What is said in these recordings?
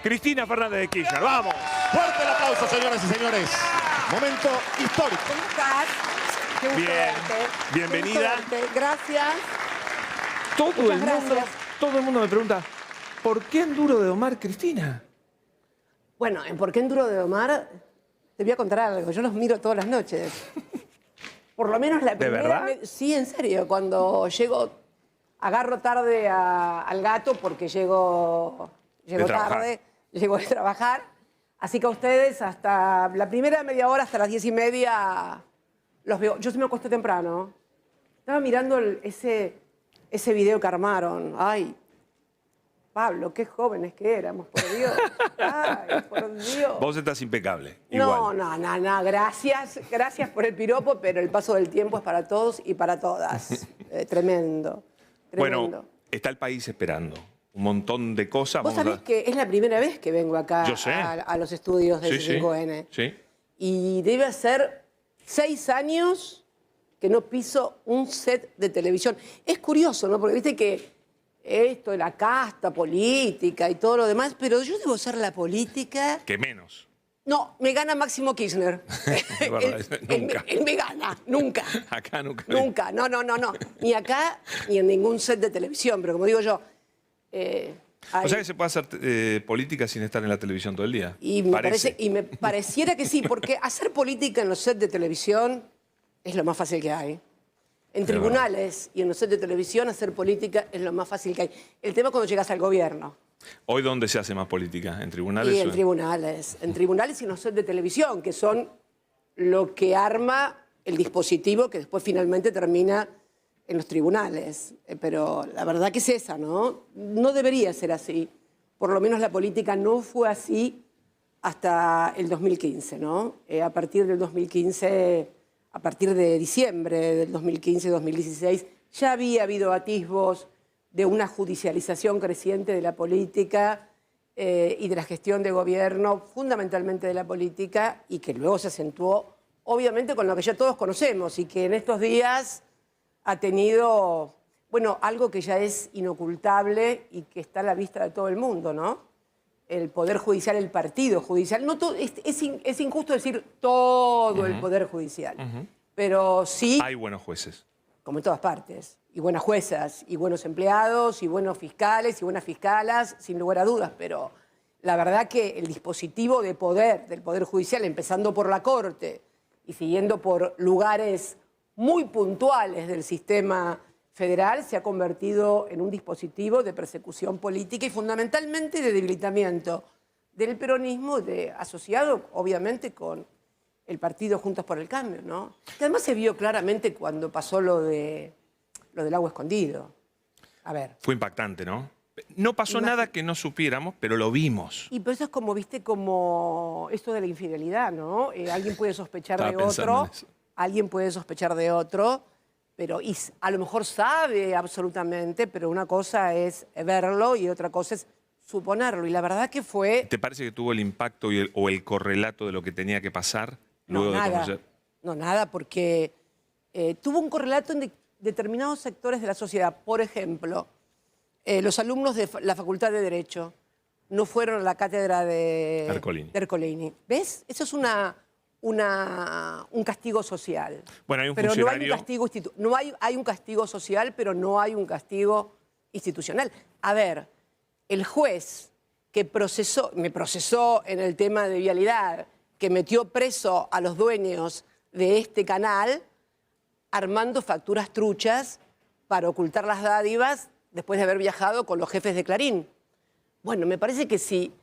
Cristina Fernández de Kirchner. ¡Vamos! Fuerte el aplauso, señoras y señores. Momento histórico. ¿Cómo estás? Qué gusto Bien. verte. Bienvenida. Qué gusto verte. Gracias. Todo el mundo me pregunta, ¿por qué Enduro de Omar, Cristina? Bueno, en ¿Por qué Enduro de Omar? Te voy a contar algo. Yo los miro todas las noches. Por lo menos la primera. verdad? Sí, en serio. Cuando llego, agarro tarde al gato porque llego trabajar. tarde, llego de trabajar. Así que a ustedes hasta la primera media hora, hasta las 10:30, los veo. Yo sí me acuesto temprano. Estaba mirando ese video que armaron. Ay, Pablo, qué jóvenes que éramos, por Dios. Ay, por Dios. Vos estás impecable. No, Igual. gracias. Gracias por el piropo, pero el paso del tiempo es para todos y para todas. Tremendo. Bueno, está el país esperando. Un montón de cosas. Vos sabés que es la primera vez que vengo acá Yo sé. a los estudios de Sí, C5N. sí. Y debe ser 6 años que no piso un set de televisión. Es curioso, ¿no? Porque viste que esto de la casta política y todo lo demás, pero yo debo ser la política. Que menos. No, me gana Máximo Kirchner. Es verdad, nunca. Él me gana, nunca. Acá nunca. Nunca, no. Ni acá ni en ningún set de televisión, pero como digo yo. O sea que se puede hacer política sin estar en la televisión todo el día. Y me pareciera que sí, porque hacer política en los sets de televisión es lo más fácil que hay. En tribunales y en los sets de televisión hacer política es lo más fácil que hay. El tema es cuando llegas al gobierno. Hoy, ¿dónde se hace más política? ¿En tribunales? Y en tribunales y en los sets de televisión, que son lo que arma el dispositivo que después finalmente termina en los tribunales. Pero la verdad que es esa, ¿no? No debería ser así. Por lo menos la política no fue así hasta el 2015, ¿no? A partir del 2015, a partir de diciembre del 2015-2016, ya había habido atisbos de una judicialización creciente de la política y de la gestión de gobierno, fundamentalmente de la política, y que luego se acentuó, obviamente, con lo que ya todos conocemos y que en estos días ha tenido, bueno, algo que ya es inocultable y que está a la vista de todo el mundo, ¿no? El Poder Judicial, el Partido Judicial. No todo, es injusto decir todo el Poder Judicial, pero sí... Hay buenos jueces. Como en todas partes, y buenas juezas, y buenos empleados, y buenos fiscales, y buenas fiscalas, sin lugar a dudas, pero la verdad que el dispositivo de poder del Poder Judicial, empezando por la Corte y siguiendo por lugares muy puntuales del sistema federal, se ha convertido en un dispositivo de persecución política y fundamentalmente de debilitamiento del peronismo, asociado obviamente con el partido Juntos por el Cambio, ¿no? Que además se vio claramente cuando pasó lo del agua escondido. A ver. Fue impactante, ¿no? No pasó nada que no supiéramos, pero lo vimos. Y pero eso es como, viste, como esto de la infidelidad, ¿no? Alguien puede sospechar de otro, alguien puede sospechar de otro, pero a lo mejor sabe absolutamente, pero una cosa es verlo y otra cosa es suponerlo. Y la verdad que fue... ¿Te parece que tuvo el impacto o el correlato de lo que tenía que pasar luego No, de nada. conocer? No, nada, porque tuvo un correlato en determinados sectores de la sociedad. Por ejemplo, los alumnos de la Facultad de Derecho no fueron a la cátedra de Ercolini. ¿Ves? Eso es un castigo social. Bueno, hay un pero funcionario... no hay un castigo hay un castigo social, pero no hay un castigo institucional. A ver, el juez que me procesó en el tema de vialidad, que metió preso a los dueños de este canal, armando facturas truchas para ocultar las dádivas después de haber viajado con los jefes de Clarín. Bueno, me parece que si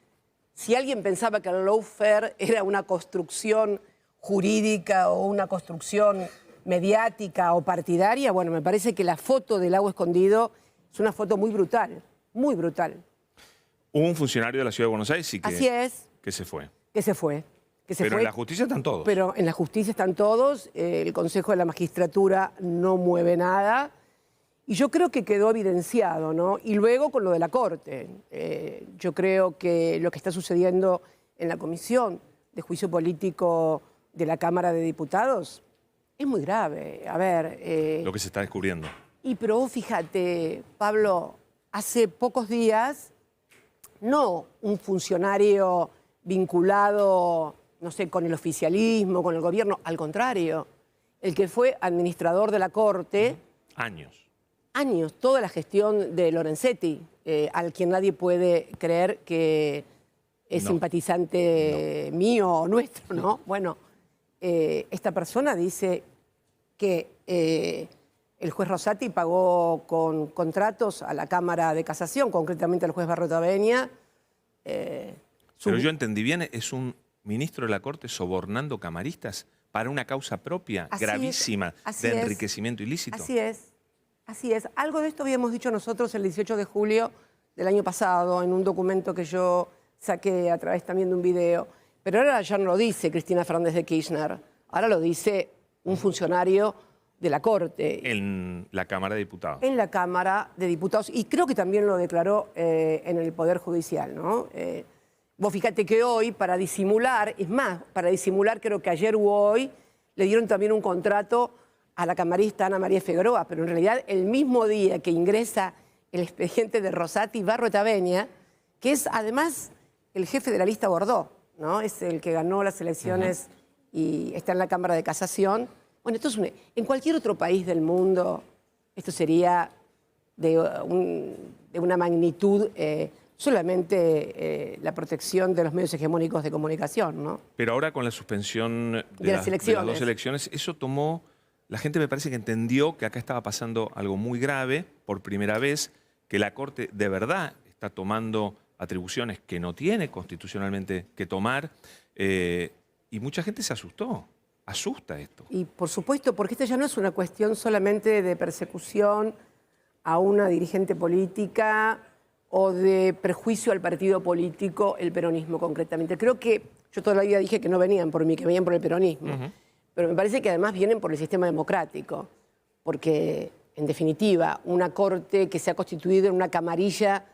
alguien pensaba que el lawfare era una construcción jurídica o una construcción mediática o partidaria, bueno, me parece que la foto del agua escondido es una foto muy brutal, muy brutal. Hubo un funcionario de la Ciudad de Buenos Aires Así es. que se fue. Que se fue. Pero en la justicia están todos. Pero en la justicia están todos, el Consejo de la Magistratura no mueve nada, y yo creo que quedó evidenciado, ¿no? Y luego con lo de la Corte. Yo creo que lo que está sucediendo en la Comisión de Juicio Político de la Cámara de Diputados es muy grave. A ver... lo que se está descubriendo. Pero vos fíjate, Pablo, hace pocos días no un funcionario vinculado, no sé, con el oficialismo, con el gobierno, al contrario, el que fue administrador de la Corte. Años, toda la gestión de Lorenzetti, al quien nadie puede creer que es simpatizante mío o nuestro, ¿no? Bueno, esta persona dice que el juez Rosati pagó con contratos a la Cámara de Casación, concretamente al juez Barroetaveña. Pero yo entendí bien, es un ministro de la Corte sobornando camaristas para una causa propia gravísima de enriquecimiento ilícito. Así es. Así es. Algo de esto habíamos dicho nosotros el 18 de julio del año pasado en un documento que yo saqué a través también de un video. Pero ahora ya no lo dice Cristina Fernández de Kirchner. Ahora lo dice un funcionario de la Corte. En la Cámara de Diputados. En la Cámara de Diputados. Y creo que también lo declaró en el Poder Judicial, ¿no? Vos fíjate que hoy, para disimular, es más, para disimular creo que ayer u hoy, le dieron también un contrato a la camarista Ana María Figueroa, pero en realidad el mismo día que ingresa el expediente de Rosati Barroetaveña, que es además el jefe de la lista Bordeaux, ¿no? Es el que ganó las elecciones y está en la Cámara de Casación. Bueno, esto es en cualquier otro país del mundo, esto sería de una magnitud solamente la protección de los medios hegemónicos de comunicación, ¿no? Pero ahora con la suspensión de las dos elecciones, eso tomó... La gente me parece que entendió que acá estaba pasando algo muy grave, por primera vez, que la Corte de verdad está tomando atribuciones que no tiene constitucionalmente que tomar, y mucha gente se asustó. Asusta esto. Y por supuesto, porque esta ya no es una cuestión solamente de persecución a una dirigente política o de prejuicio al partido político, el peronismo concretamente. Creo que yo toda la vida dije que no venían por mí, que venían por el peronismo. Pero me parece que además vienen por el sistema democrático, porque, en definitiva, una Corte que se ha constituido en una camarilla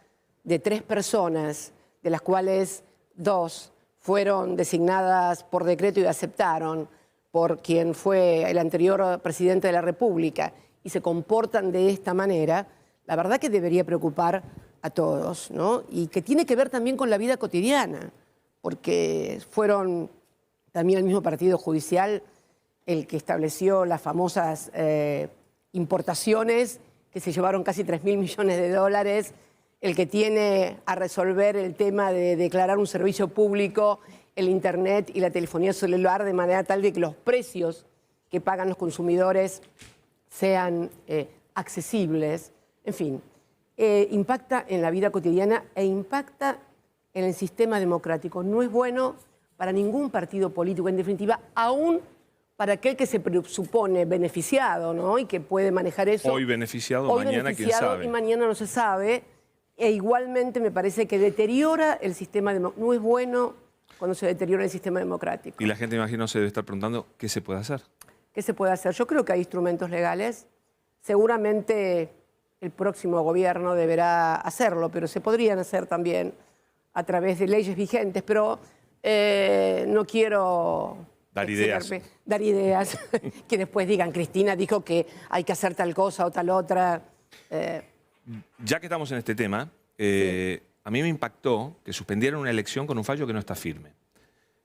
de 3 personas, de las cuales 2 fueron designadas por decreto y aceptaron por quien fue el anterior presidente de la República, y se comportan de esta manera, la verdad que debería preocupar a todos, ¿no? Y que tiene que ver también con la vida cotidiana, porque fueron también el mismo partido judicial el que estableció las famosas importaciones que se llevaron casi 3.000 millones de dólares, el que tiene a resolver el tema de declarar un servicio público, el Internet y la telefonía celular, de manera tal de que los precios que pagan los consumidores sean accesibles. En fin, impacta en la vida cotidiana e impacta en el sistema democrático. No es bueno para ningún partido político, en definitiva, aún para aquel que se supone beneficiado, ¿no? Y que puede manejar eso. Hoy beneficiado, mañana quién sabe. Y mañana no se sabe. E igualmente me parece que deteriora el sistema democrático. No es bueno cuando se deteriora el sistema democrático. Y la gente, imagino, se debe estar preguntando qué se puede hacer. ¿Qué se puede hacer? Yo creo que hay instrumentos legales. Seguramente el próximo gobierno deberá hacerlo, pero se podrían hacer también a través de leyes vigentes. Pero no quiero... Dar ideas. Dar ideas que después digan, Cristina dijo que hay que hacer tal cosa o tal otra. Ya que estamos en este tema, a mí me impactó que suspendieran una elección con un fallo que no está firme.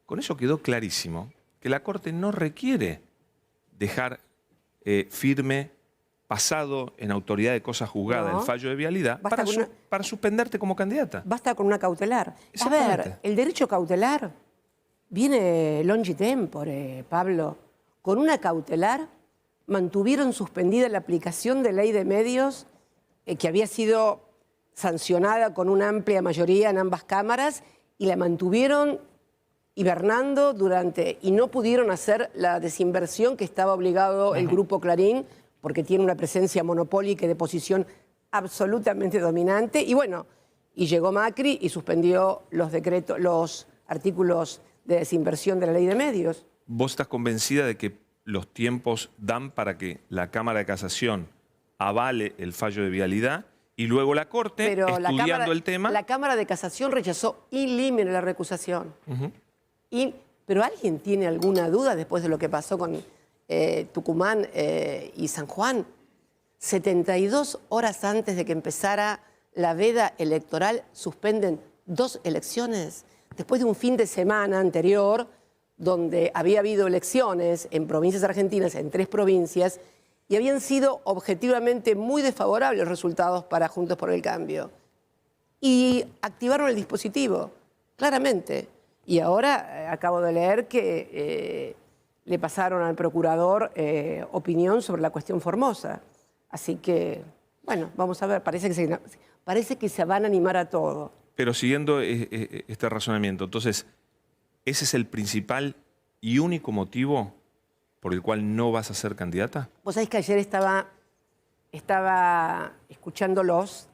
Con eso quedó clarísimo que la Corte no requiere dejar firme, pasado en autoridad de cosa juzgada, el fallo de vialidad, para suspenderte como candidata. Basta con una cautelar. A ver, el derecho cautelar viene longi tempore, Pablo. Con una cautelar mantuvieron suspendida la aplicación de ley de medios que había sido sancionada con una amplia mayoría en ambas cámaras y la mantuvieron hibernando y no pudieron hacer la desinversión que estaba obligado el Grupo Clarín, porque tiene una presencia monopólica y de posición absolutamente dominante. Y bueno, y llegó Macri y suspendió los artículos de desinversión de la ley de medios. ¿Vos estás convencida de que los tiempos dan para que la Cámara de Casación avale el fallo de vialidad y luego la Corte, estudiando el tema? La Cámara de Casación rechazó in limine la recusación. Pero ¿alguien tiene alguna duda después de lo que pasó con Tucumán y San Juan? 72 horas antes de que empezara la veda electoral suspenden 2 elecciones, después de un fin de semana anterior, donde había habido elecciones en provincias argentinas, en 3 provincias, y habían sido objetivamente muy desfavorables los resultados para Juntos por el Cambio. Y activaron el dispositivo, claramente. Y ahora acabo de leer que le pasaron al procurador opinión sobre la cuestión Formosa. Así que, bueno, vamos a ver, parece que se van a animar a todo. Pero siguiendo este razonamiento, entonces, ¿ese es el principal y único motivo por el cual no vas a ser candidata? Vos sabés que ayer estaba escuchándolos.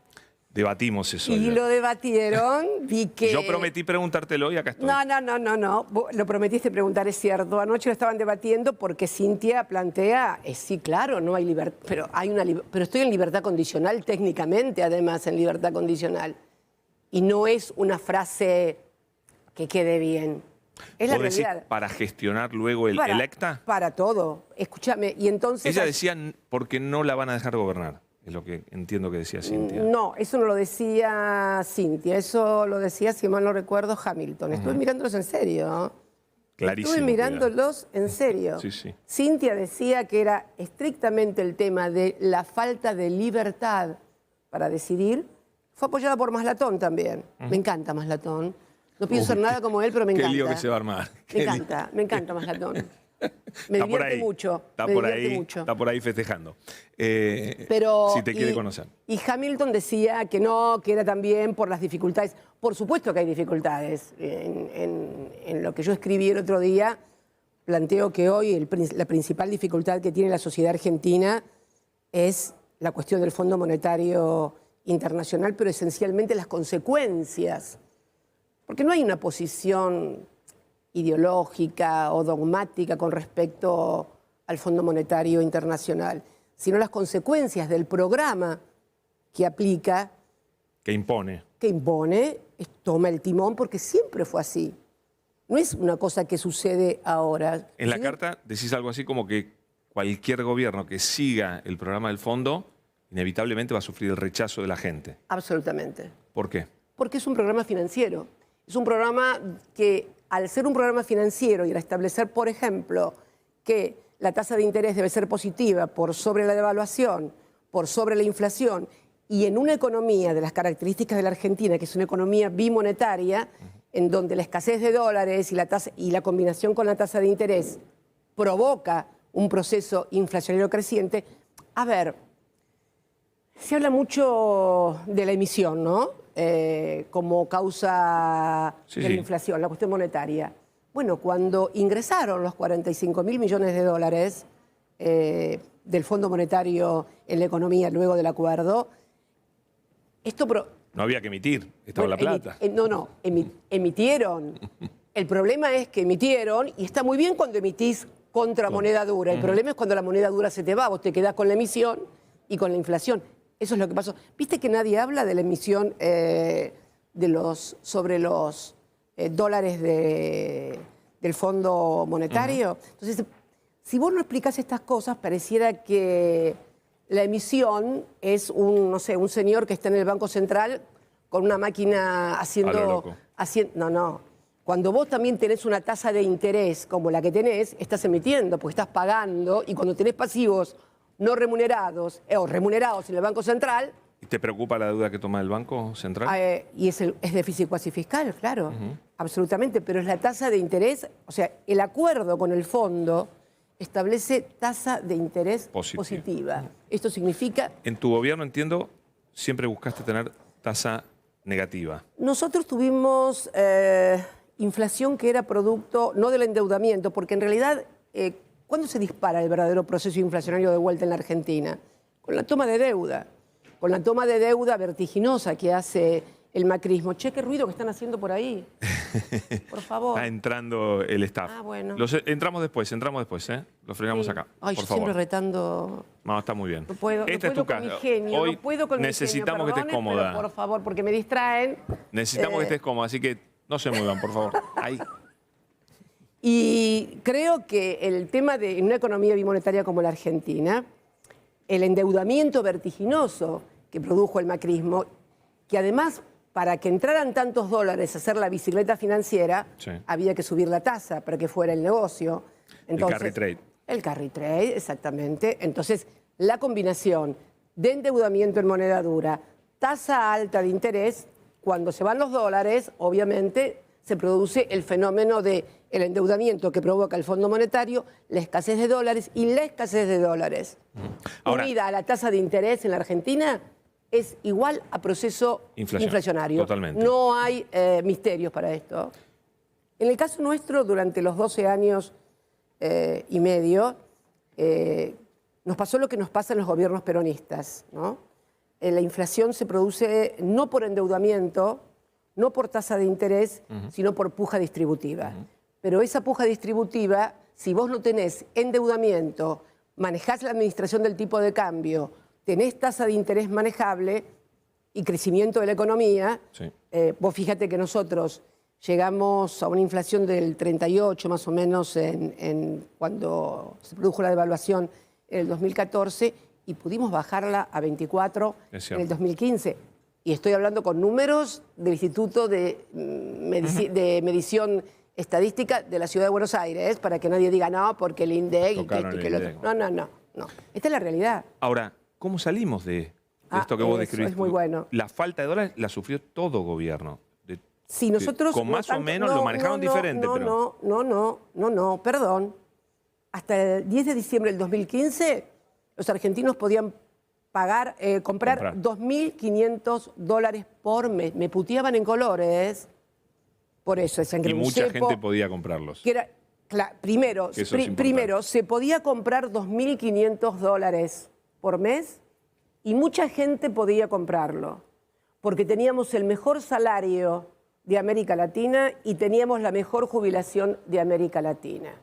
Debatimos eso. Y ayer. lo debatieron, vi que... Yo prometí preguntártelo y acá estoy. No. Vos lo prometiste preguntar, es cierto. Anoche lo estaban debatiendo porque Cintia plantea, sí, claro, no hay libertad, pero estoy en libertad condicional técnicamente, además, en libertad condicional. Y no es una frase que quede bien. Es la ¿Vos decís realidad. para gestionar luego el electa? Para todo. Escúchame, y entonces... Ella decía porque no la van a dejar gobernar. Es lo que entiendo que decía Cintia. No, eso no lo decía Cintia, eso lo decía, si mal no recuerdo, Hamilton. Estuve mirándolos en serio. Clarísimo. Estuve mirándolos en serio. Sí, sí. Cintia decía que era estrictamente el tema de la falta de libertad para decidir. Fue apoyada por Maslatón también. Me encanta Maslatón. No pienso en nada como él, pero me encanta. Qué lío que se va a armar. Me encanta Maslatón. Me divierte mucho. Está por ahí festejando. Pero, si te quiere conocer. Y Hamilton decía que no, que era también por las dificultades. Por supuesto que hay dificultades. En lo que yo escribí el otro día, planteo que hoy la principal dificultad que tiene la sociedad argentina es la cuestión del Fondo Monetario Internacional, pero esencialmente las consecuencias. Porque no hay una posición ideológica o dogmática con respecto al Fondo Monetario Internacional, sino las consecuencias del programa que aplica, que impone, toma el timón, porque siempre fue así. No es una cosa que sucede ahora. En la carta decís algo así como que cualquier gobierno que siga el programa del fondo inevitablemente va a sufrir el rechazo de la gente. Absolutamente. ¿Por qué? Porque es un programa financiero. Es un programa que, al ser un programa financiero y al establecer, por ejemplo, que la tasa de interés debe ser positiva por sobre la devaluación, por sobre la inflación, y en una economía de las características de la Argentina, que es una economía bimonetaria, en donde la escasez de dólares y la combinación con la tasa de interés provoca un proceso inflacionario creciente. A ver, se habla mucho de la emisión, ¿no? Como causa de la inflación, la cuestión monetaria. Bueno, cuando ingresaron los 45.000 millones de dólares del Fondo Monetario en la economía luego del acuerdo, no había que emitir, estaba la plata. Emitieron. El problema es que emitieron, y está muy bien cuando emitís contra moneda dura. El problema es cuando la moneda dura se te va, vos te quedás con la emisión y con la inflación. Eso es lo que pasó. ¿Viste que nadie habla de la emisión sobre los dólares del Fondo Monetario? Entonces, si vos no explicás estas cosas, pareciera que la emisión es un señor que está en el Banco Central con una máquina haciendo... No. Cuando vos también tenés una tasa de interés como la que tenés, estás emitiendo, porque estás pagando, y cuando tenés pasivos no remunerados o remunerados en el Banco Central... ¿Y te preocupa la deuda que toma el Banco Central? Y es déficit cuasi fiscal, claro, absolutamente, pero es la tasa de interés, o sea, el acuerdo con el fondo establece tasa de interés positiva. Esto significa... En tu gobierno, entiendo, siempre buscaste tener tasa negativa. Nosotros tuvimos inflación que era producto, no del endeudamiento, porque en realidad... ¿Cuándo se dispara el verdadero proceso inflacionario de vuelta en la Argentina? Con la toma de deuda. Con la toma de deuda vertiginosa que hace el macrismo. Che, qué ruido que están haciendo por ahí. Por favor. Está entrando el staff. Bueno. Entramos después, ¿eh? Lo frenamos acá. Ay, por yo favor. siempre retando. No, está muy bien. No puedo, Esta es tu casa. Hoy no puedo con necesitamos que estés cómoda. Por favor, porque me distraen. Necesitamos que estés cómoda, así que no se muevan, por favor. Ahí. Y creo que el tema de en una economía bimonetaria como la Argentina, el endeudamiento vertiginoso que produjo el macrismo, que además para que entraran tantos dólares a hacer la bicicleta financiera, Sí. había que subir la tasa para que fuera el negocio. Entonces, carry trade. El carry trade, exactamente. Entonces, la combinación de endeudamiento en moneda dura, tasa alta de interés, cuando se van los dólares, obviamente se produce el fenómeno del endeudamiento que provoca el Fondo Monetario, la escasez de dólares y la escasez de dólares. Ahora- unida a la tasa de interés en la Argentina, es igual a proceso inflacionario. Totalmente. No hay misterios para esto. En el caso nuestro, durante los 12 años y medio, nos pasó lo que nos pasa en los gobiernos peronistas, ¿no? La inflación se produce no por endeudamiento, no por tasa de interés, sino por puja distributiva. Pero esa puja distributiva, si vos no tenés endeudamiento, manejás la administración del tipo de cambio, tenés tasa de interés manejable y crecimiento de la economía, Sí. vos fíjate que nosotros llegamos a una inflación del 38 más o menos cuando se produjo la devaluación en el 2014 y pudimos bajarla a 24 Es en el cierto. 2015. Y estoy hablando con números del Instituto de Medición Estadística de la Ciudad de Buenos Aires, para que nadie diga no, porque el INDEC y que Tocaron esto y el que lo INDEC. otro. No. Esta es la realidad. Ahora, ¿cómo salimos de esto que eso vos describiste? es muy bueno. La falta de dólares la sufrió todo gobierno. Si nosotros con no más o tanto- menos lo manejaron diferente, pero... No, perdón. Hasta el 10 de diciembre del 2015, los argentinos podían comprar 2.500 dólares por mes. Me puteaban en colores. Por eso decían que Y era un mucha cepo, gente podía comprarlos. que era, primero, Que eso es importante. primero, se podía comprar 2.500 dólares por mes y mucha gente podía comprarlo, porque teníamos el mejor salario de América Latina y teníamos la mejor jubilación de América Latina.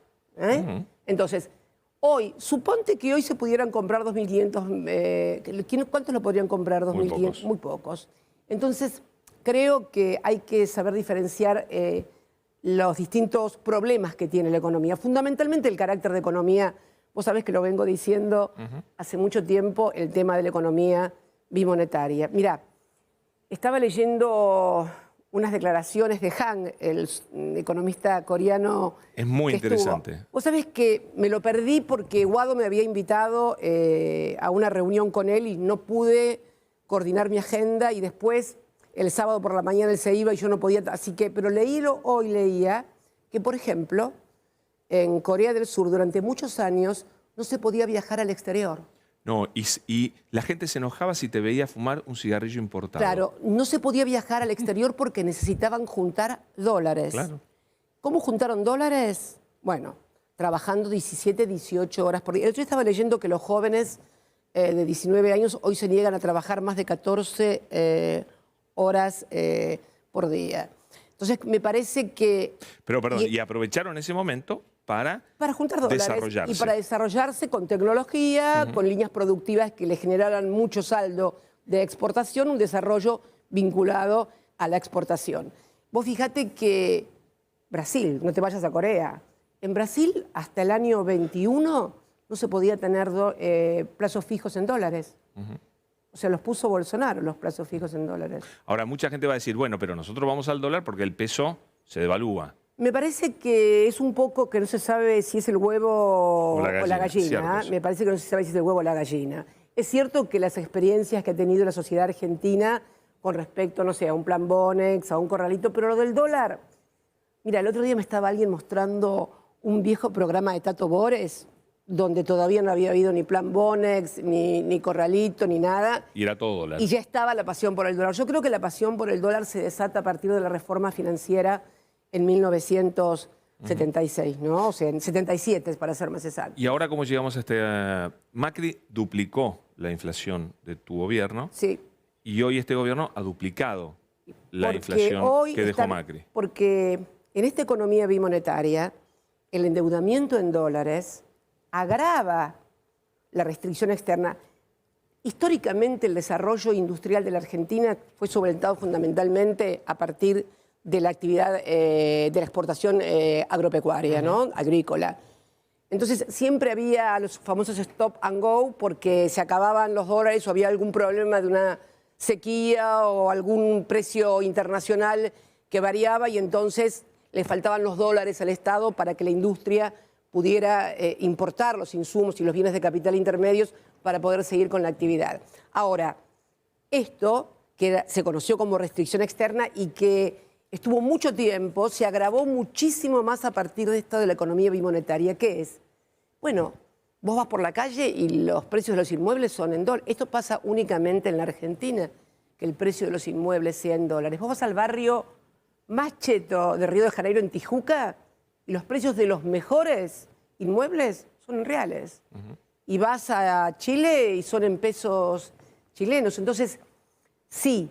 Entonces, hoy, suponte que hoy se pudieran comprar 2.500, ¿cuántos lo podrían comprar? 2.500, pocos. muy pocos. Entonces, creo que hay que saber diferenciar los distintos problemas que tiene la economía. Fundamentalmente el carácter de economía, vos sabés que lo vengo diciendo hace mucho tiempo, el tema de la economía bimonetaria. Mirá, estaba leyendo unas declaraciones de Han, el economista coreano. Es muy que estuvo. interesante. Vos sabés que me lo perdí porque Guado me había invitado a una reunión con él y no pude coordinar mi agenda y después el sábado por la mañana él se iba y yo no podía, pero hoy leía que, por ejemplo, en Corea del Sur durante muchos años no se podía viajar al exterior. No, y la gente se enojaba si te veía fumar un cigarrillo importado. Claro, no se podía viajar al exterior porque necesitaban juntar dólares. Claro. ¿Cómo juntaron dólares? Bueno, trabajando 17, 18 horas por día. El otro día estaba leyendo que los jóvenes de 19 años hoy se niegan a trabajar más de 14 horas por día. Entonces, me parece que... Pero, perdón, y aprovecharon ese momento para juntar dólares desarrollarse. y para desarrollarse con tecnología, con líneas productivas que le generaran mucho saldo de exportación, un desarrollo vinculado a la exportación. Vos fíjate que Brasil, no te vayas a Corea, en Brasil hasta el año 21 no se podía tener plazos fijos en dólares. O sea, los puso Bolsonaro, los plazos fijos en dólares. Ahora, mucha gente va a decir, bueno, pero nosotros vamos al dólar porque el peso se devalúa. Me parece que es un poco que no se sabe si es el huevo O la gallina, cierto, sí. Me parece que no se sabe si es el huevo o la gallina. Es cierto que las experiencias que ha tenido la sociedad argentina con respecto, no sé, a un plan Bonex, a un corralito, pero lo del dólar... Mira, el otro día me estaba alguien mostrando un viejo programa de Tato Bores, donde todavía no había habido ni plan Bonex, ni corralito, ni nada. Y era todo dólar. Y ya estaba la pasión por el dólar. Yo creo que la pasión por el dólar se desata a partir de la reforma financiera en 1976, ¿no? O sea, en 77, para ser más exacto. ¿Y ahora cómo llegamos a este...? Macri duplicó la inflación de tu gobierno Sí. y hoy este gobierno ha duplicado la Porque inflación hoy que dejó están- Macri. Porque en esta economía bimonetaria, el endeudamiento en dólares agrava la restricción externa. Históricamente, el desarrollo industrial de la Argentina fue solventado fundamentalmente a partir de la actividad de la exportación agropecuaria, ¿no? Agrícola. Entonces, siempre había los famosos stop and go porque se acababan los dólares o había algún problema de una sequía o algún precio internacional que variaba y entonces le faltaban los dólares al Estado para que la industria pudiera importar los insumos y los bienes de capital intermedios para poder seguir con la actividad. Ahora, esto que se conoció como restricción externa y que estuvo mucho tiempo, se agravó muchísimo más a partir de esto de la economía bimonetaria. ¿Qué es? Bueno, vos vas por la calle y los precios de los inmuebles son en dólares. Esto pasa únicamente en la Argentina, que el precio de los inmuebles sea en dólares. Vos vas al barrio más cheto de Río de Janeiro, en Tijuca, y los precios de los mejores inmuebles son en reales. Y vas a Chile y son en pesos chilenos. Entonces, sí,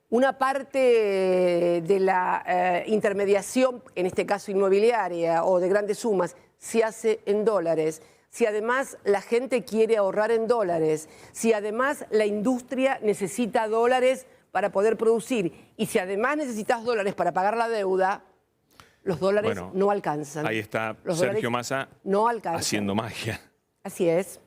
una parte de la intermediación, en este caso inmobiliaria o de grandes sumas, se hace en dólares. Si además la gente quiere ahorrar en dólares, si además la industria necesita dólares para poder producir y si además necesitas dólares para pagar la deuda, los dólares no alcanzan. Ahí está los Sergio Massa no alcanzan. haciendo magia. Así es.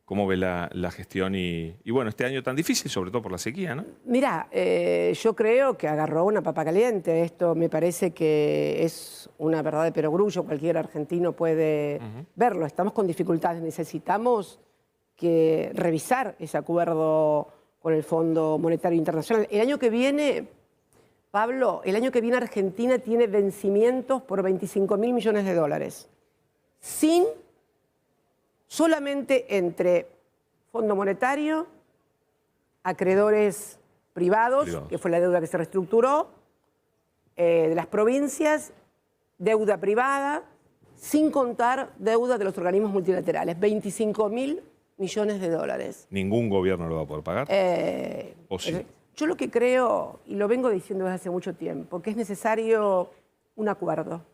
¿Cómo ve la gestión y bueno, este año tan difícil, sobre todo por la sequía, ¿no? Mirá, yo creo que agarró una papa caliente. Esto me parece que es una verdad de perogrullo. Cualquier argentino puede verlo. Estamos con dificultades. Necesitamos revisar ese acuerdo con el Fondo Monetario Internacional. El año que viene, Pablo, el año que viene Argentina tiene vencimientos por 25.000 millones de dólares. Solamente entre Fondo Monetario, acreedores privados, que fue la deuda que se reestructuró, de las provincias, deuda privada, sin contar deuda de los organismos multilaterales, 25.000 millones de dólares. ¿Ningún gobierno lo va a poder pagar? ¿O sí? Yo lo que creo, y lo vengo diciendo desde hace mucho tiempo, que es necesario un acuerdo.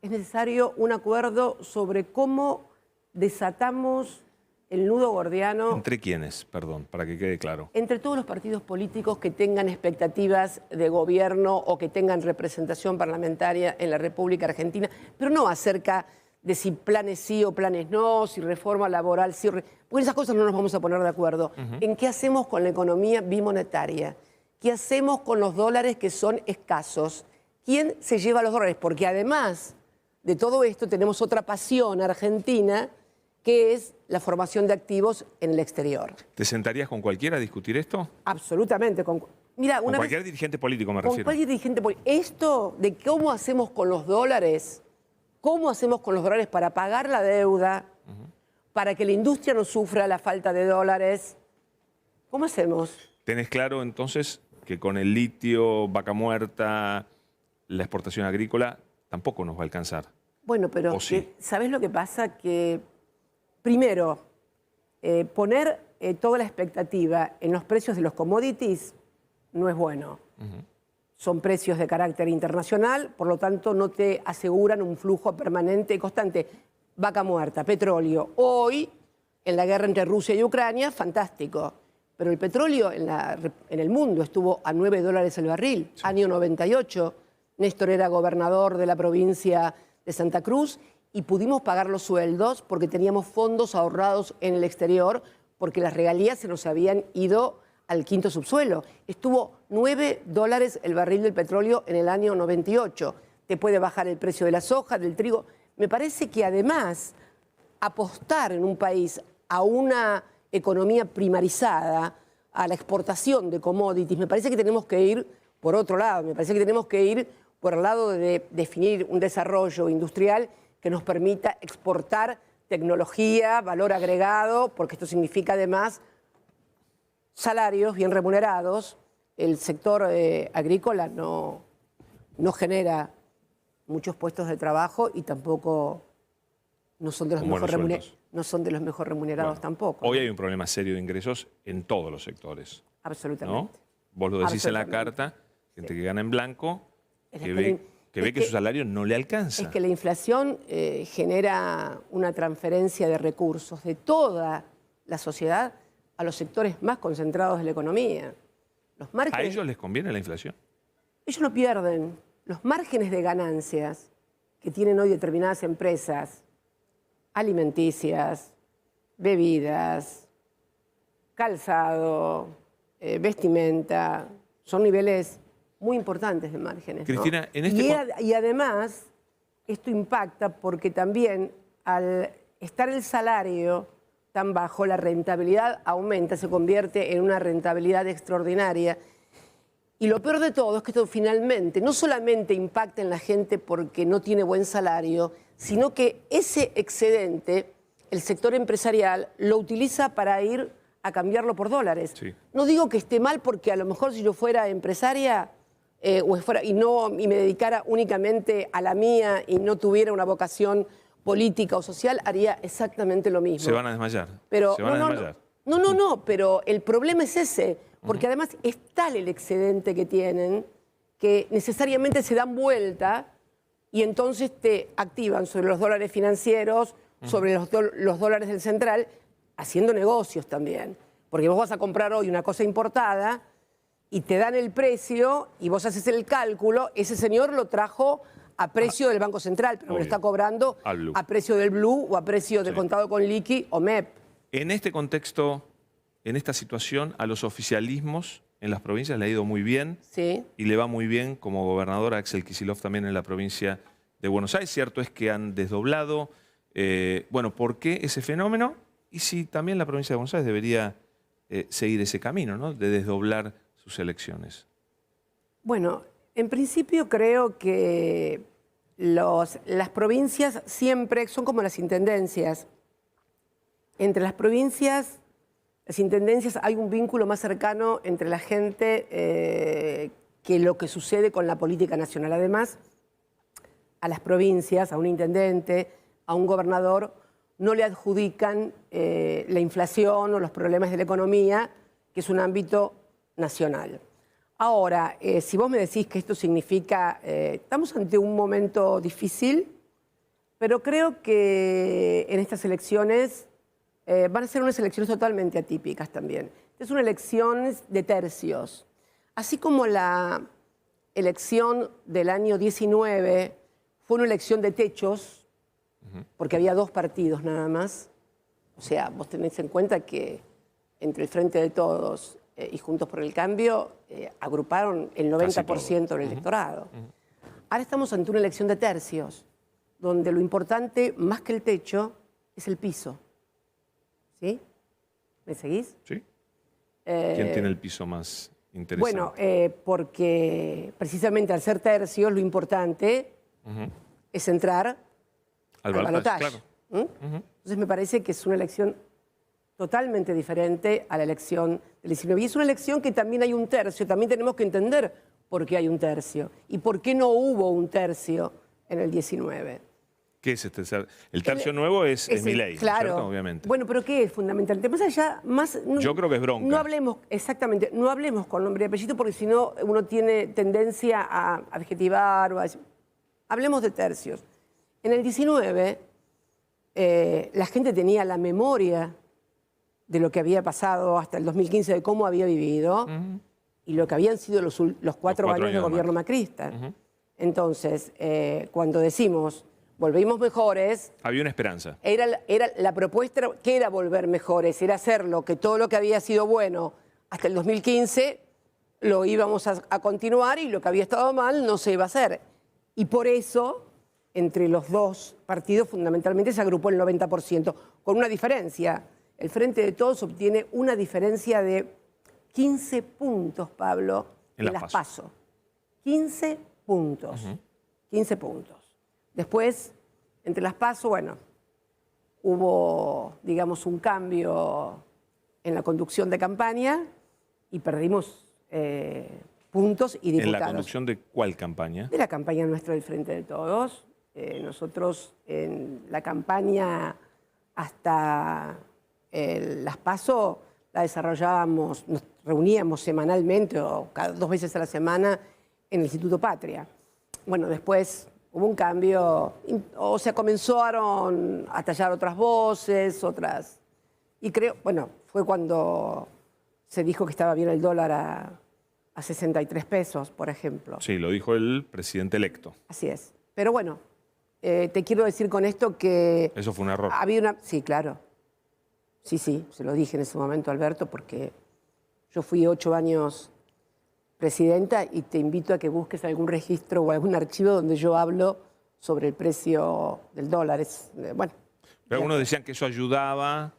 Es necesario un acuerdo sobre cómo desatamos el nudo gordiano. ¿Entre quiénes? Perdón, para que quede claro. Entre todos los partidos políticos que tengan expectativas de gobierno o que tengan representación parlamentaria en la República Argentina, pero no acerca de si planes sí o planes no, si reforma laboral sí. Porque en esas cosas no nos vamos a poner de acuerdo. ¿En qué hacemos con la economía bimonetaria? ¿Qué hacemos con los dólares que son escasos? ¿Quién se lleva los dólares? Porque además de todo esto tenemos otra pasión argentina, que es la formación de activos en el exterior. ¿Te sentarías con cualquiera a discutir esto? Absolutamente. Mira, con cualquier dirigente político me refiero. Con cualquier dirigente político. Esto de cómo hacemos con los dólares, para pagar la deuda, para que la industria no sufra la falta de dólares, ¿cómo hacemos? ¿Tenés claro entonces que con el litio, Vaca Muerta, la exportación agrícola, tampoco nos va a alcanzar? Bueno, pero sí. ¿sabés lo que pasa? Que primero, poner toda la expectativa en los precios de los commodities no es bueno. Son precios de carácter internacional, por lo tanto no te aseguran un flujo permanente y constante. Vaca Muerta, petróleo. Hoy, en la guerra entre Rusia y Ucrania, fantástico. Pero el petróleo en el mundo estuvo a $9 el barril, sí. Año 98. Néstor era gobernador de la provincia de Santa Cruz y pudimos pagar los sueldos porque teníamos fondos ahorrados en el exterior porque las regalías se nos habían ido al quinto subsuelo. Estuvo $9 el barril del petróleo en el año 98. Te puede bajar el precio de la soja, del trigo. Me parece que además apostar en un país a una economía primarizada, a la exportación de commodities, me parece que tenemos que ir por otro lado. Me parece que tenemos que ir por el lado de definir un desarrollo industrial que nos permita exportar tecnología, valor agregado, porque esto significa además salarios bien remunerados. El sector agrícola no genera muchos puestos de trabajo y tampoco no son de los mejor remunerados tampoco. Hoy hay un problema serio de ingresos en todos los sectores. Absolutamente. ¿No? Vos lo decís en la carta, gente que gana en blanco, que ve que su salario no le alcanza. Es que la inflación genera una transferencia de recursos de toda la sociedad a los sectores más concentrados de la economía. ¿A ellos les conviene la inflación? Ellos no pierden. Los márgenes de ganancias que tienen hoy determinadas empresas alimenticias, bebidas, calzado, vestimenta, son niveles muy importantes de márgenes, ¿no? Cristina, en Y además, esto impacta porque también al estar el salario tan bajo, la rentabilidad aumenta, se convierte en una rentabilidad extraordinaria. Y lo peor de todo es que esto finalmente no solamente impacta en la gente porque no tiene buen salario, sino que ese excedente, el sector empresarial, lo utiliza para ir a cambiarlo por dólares. Sí. No digo que esté mal porque a lo mejor si yo fuera empresaria y me dedicara únicamente a la mía y no tuviera una vocación política o social, haría exactamente lo mismo. Se van a desmayar. Pero, Se van a desmayar. No, pero el problema es ese, porque además es tal el excedente que tienen que necesariamente se dan vuelta y entonces te activan sobre los dólares financieros, sobre los dólares del central, haciendo negocios también. Porque vos vas a comprar hoy una cosa importada y te dan el precio y vos haces el cálculo, ese señor lo trajo a precio del Banco Central, pero me lo está cobrando a precio del Blue o a precio de contado con liqui o MEP. En este contexto, en esta situación, a los oficialismos en las provincias le ha ido muy bien. Sí. Y le va muy bien como gobernador a Axel Kicillof también en la provincia de Buenos Aires. Cierto es que han desdoblado. Bueno, ¿por qué ese fenómeno? Y si también la provincia de Buenos Aires debería seguir ese camino, ¿no?, de desdoblar sus elecciones. Bueno, en principio creo que las provincias siempre son como las intendencias. Entre las provincias, las intendencias, hay un vínculo más cercano entre la gente que lo que sucede con la política nacional. Además, a las provincias, a un intendente, a un gobernador, no le adjudican la inflación o los problemas de la economía, que es un ámbito nacional. Ahora, si vos me decís que esto significa, estamos ante un momento difícil, pero creo que en estas elecciones van a ser unas elecciones totalmente atípicas también. Es una elección de tercios. Así como la elección del año 19 fue una elección de techos, porque había dos partidos nada más. O sea, vos tenés en cuenta que entre el Frente de Todos y Juntos por el Cambio agruparon el 90% del electorado. Ahora estamos ante una elección de tercios, donde lo importante, más que el techo, es el piso. ¿Sí? ¿Me seguís? Sí. ¿Quién tiene el piso más interesante? Bueno, porque precisamente al ser tercios, lo importante es entrar al balotaje. Claro. Entonces me parece que es una elección totalmente diferente a la elección del 19. Y es una elección que también hay un tercio. También tenemos que entender por qué hay un tercio y por qué no hubo un tercio en el 19. ¿Qué es este? El tercio nuevo es Milei, claro, ¿cierto? Obviamente. Bueno, pero ¿qué es fundamentalmente? Pues allá más, yo creo que es bronca. No hablemos, exactamente, no hablemos con nombre y apellido porque si no uno tiene tendencia a adjetivar o a decir. Hablemos de tercios. En el 19 la gente tenía la memoria de lo que había pasado hasta el 2015, de cómo había vivido y lo que habían sido los 4 años de gobierno macrista. Entonces, cuando decimos volvimos mejores. Había una esperanza. Era la propuesta, que era volver mejores, era hacerlo, que todo lo que había sido bueno hasta el 2015 lo íbamos a continuar y lo que había estado mal no se iba a hacer. Y por eso, entre los dos partidos, fundamentalmente se agrupó el 90%, con una diferencia. El Frente de Todos obtiene una diferencia de 15 puntos, Pablo, en las PASO. 15 puntos. 15 puntos. Después, entre las PASO, bueno, hubo, digamos, un cambio en la conducción de campaña y perdimos puntos y diputados. ¿En la conducción de cuál campaña? De la campaña nuestra del Frente de Todos. Nosotros en la campaña hasta las PASO la desarrollábamos, nos reuníamos semanalmente o cada 2 veces a la semana en el Instituto Patria. Bueno, después hubo un cambio, o sea, comenzaron a tallar otras voces, otras. Y creo, bueno, fue cuando se dijo que estaba bien el dólar a 63 pesos, por ejemplo. Sí, lo dijo el presidente electo. Así es. Pero bueno, te quiero decir con esto que... Eso fue un error. Había una... Sí, claro. Sí, se lo dije en ese momento, Alberto, porque yo fui 8 años presidenta y te invito a que busques algún registro o algún archivo donde yo hablo sobre el precio del dólar. Bueno, pero algunos decían que eso ayudaba.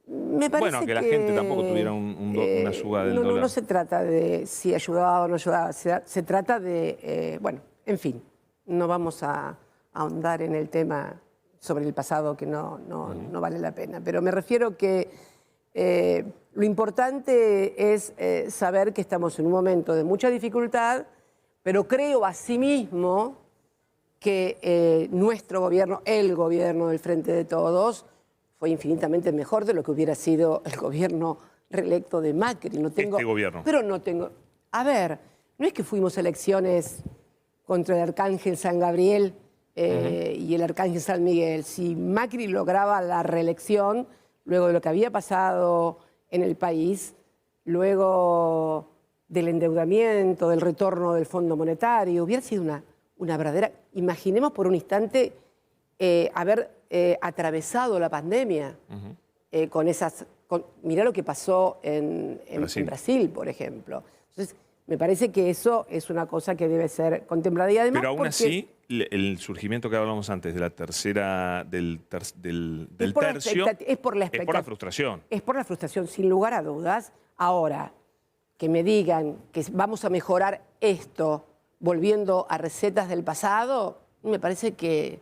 me parece Bueno, que la gente tampoco tuviera una suba del dólar. No se trata de si ayudaba o no ayudaba, se trata de, bueno, en fin, no vamos a ahondar en el tema sobre el pasado que no vale la pena, pero me refiero que lo importante es saber que estamos en un momento de mucha dificultad, pero creo asimismo que nuestro gobierno, el gobierno del Frente de Todos, fue infinitamente mejor de lo que hubiera sido el gobierno reelecto de Macri. Este gobierno. Pero no tengo... A ver, no es que fuimos a elecciones contra el Arcángel San Gabriel y el Arcángel San Miguel. Si Macri lograba la reelección, luego de lo que había pasado en el país, luego del endeudamiento, del retorno del Fondo Monetario, hubiera sido una verdadera... Imaginemos por un instante haber atravesado la pandemia con esas... mirá lo que pasó en Brasil, por ejemplo. Entonces, me parece que eso es una cosa que debe ser contemplada. Y además, pero aún así, el surgimiento que hablábamos antes de la tercera, del tercio, es por la frustración. Es por la frustración, sin lugar a dudas. Ahora, que me digan que vamos a mejorar esto volviendo a recetas del pasado, me parece que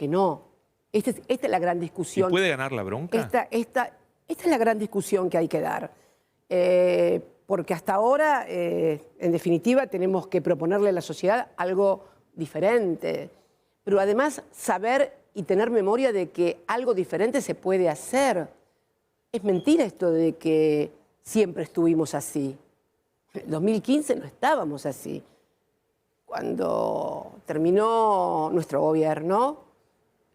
no. Esta es la gran discusión. ¿Y puede ganar la bronca? Esta es la gran discusión que hay que dar. Porque hasta ahora, en definitiva, tenemos que proponerle a la sociedad algo diferente. Pero además, saber y tener memoria de que algo diferente se puede hacer. Es mentira esto de que siempre estuvimos así. En el 2015 no estábamos así. Cuando terminó nuestro gobierno,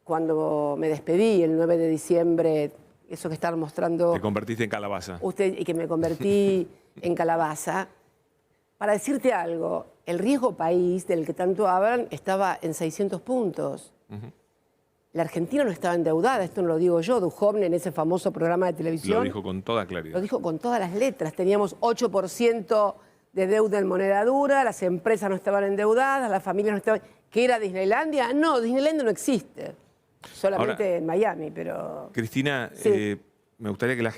cuando me despedí el 9 de diciembre, eso que estaban mostrando... Te convertiste en calabaza. Usted, y que me convertí en calabaza. Para decirte algo, el riesgo país del que tanto hablan estaba en 600 puntos. La Argentina no estaba endeudada, esto no lo digo yo, Duhovne en ese famoso programa de televisión. Lo dijo con toda claridad. Lo dijo con todas las letras. Teníamos 8% de deuda en moneda dura, las empresas no estaban endeudadas, las familias no estaban... ¿Qué era Disneylandia? No, Disneylandia no existe. Solamente ahora, en Miami, pero... Cristina, sí. Me gustaría que la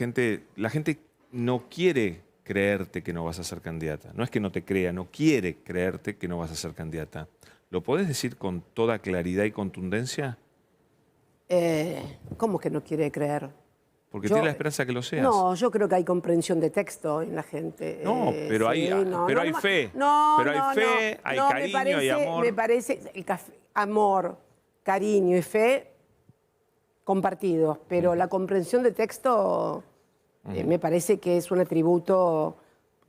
gente no quiere creerte que no vas a ser candidata. No es que no te crea, no quiere creerte que no vas a ser candidata. ¿Lo podés decir con toda claridad y contundencia? ¿Cómo que no quiere creer? Porque tiene la esperanza que lo seas. No, yo creo que hay comprensión de texto en la gente. No, pero hay fe. Pero hay fe, hay cariño, hay amor. Me parece amor, cariño y fe compartidos, pero la comprensión de texto me parece que es un atributo,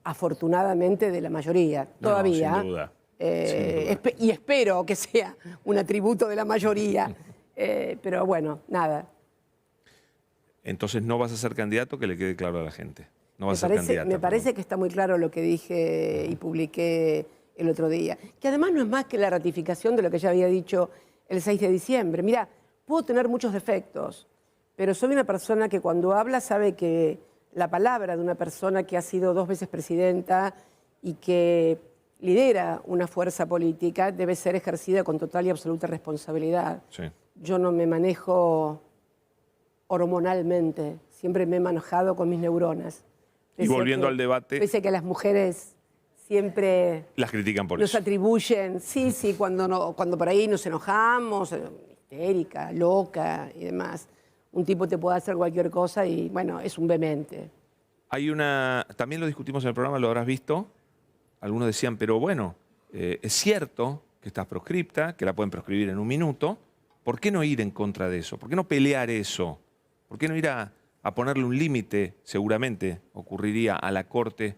afortunadamente, de la mayoría. Todavía. Sin duda. Y espero que sea un atributo de la mayoría. Pero bueno, nada. Entonces no vas a ser candidato, que le quede claro a la gente. No vas a ser candidata. Me parece que está muy claro lo que dije y publiqué el otro día. Que además no es más que la ratificación de lo que ya había dicho el 6 de diciembre. Mira, puedo tener muchos defectos, pero soy una persona que cuando habla sabe que la palabra de una persona que ha sido 2 veces presidenta y que lidera una fuerza política debe ser ejercida con total y absoluta responsabilidad. Sí. Yo no me manejo hormonalmente, siempre me he manejado con mis neuronas. Y volviendo al debate... Pese a que las mujeres siempre... Las critican por nos eso. Nos atribuyen, sí, cuando por ahí nos enojamos, histérica, loca y demás. Un tipo te puede hacer cualquier cosa y, bueno, es un vehemente. Hay también lo discutimos en el programa, lo habrás visto. Algunos decían, pero bueno, es cierto que estás proscripta, que la pueden proscribir en un minuto. ¿Por qué no ir en contra de eso? ¿Por qué no pelear eso? ¿Por qué no ir a ponerle un límite, seguramente ocurriría a la Corte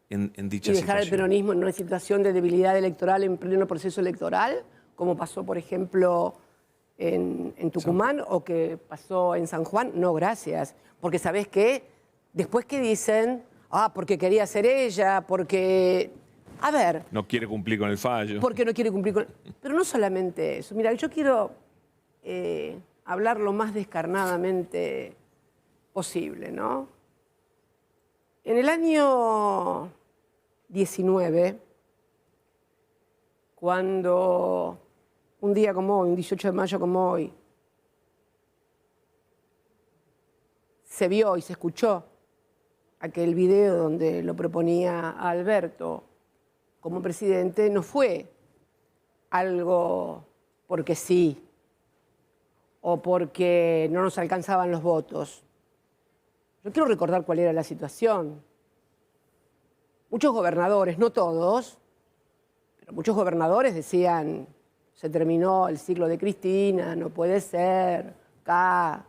en dicha situación? Y dejar el peronismo en una situación de debilidad electoral en pleno proceso electoral, como pasó, por ejemplo, en Tucumán o que pasó en San Juan. No, gracias. Porque, ¿sabés qué? Después que dicen, porque quería ser ella, porque... A ver... No quiere cumplir con el fallo. Porque no quiere cumplir con... Pero no solamente eso. Mira, yo quiero... hablar lo más descarnadamente posible, ¿no? En el año 19, cuando un día como hoy, un 18 de mayo como hoy, se vio y se escuchó aquel video donde lo proponía a Alberto como presidente, no fue algo porque sí o porque no nos alcanzaban los votos. Yo quiero recordar cuál era la situación. Muchos gobernadores, no todos, pero muchos gobernadores decían, se terminó el ciclo de Cristina, no puede ser, acá.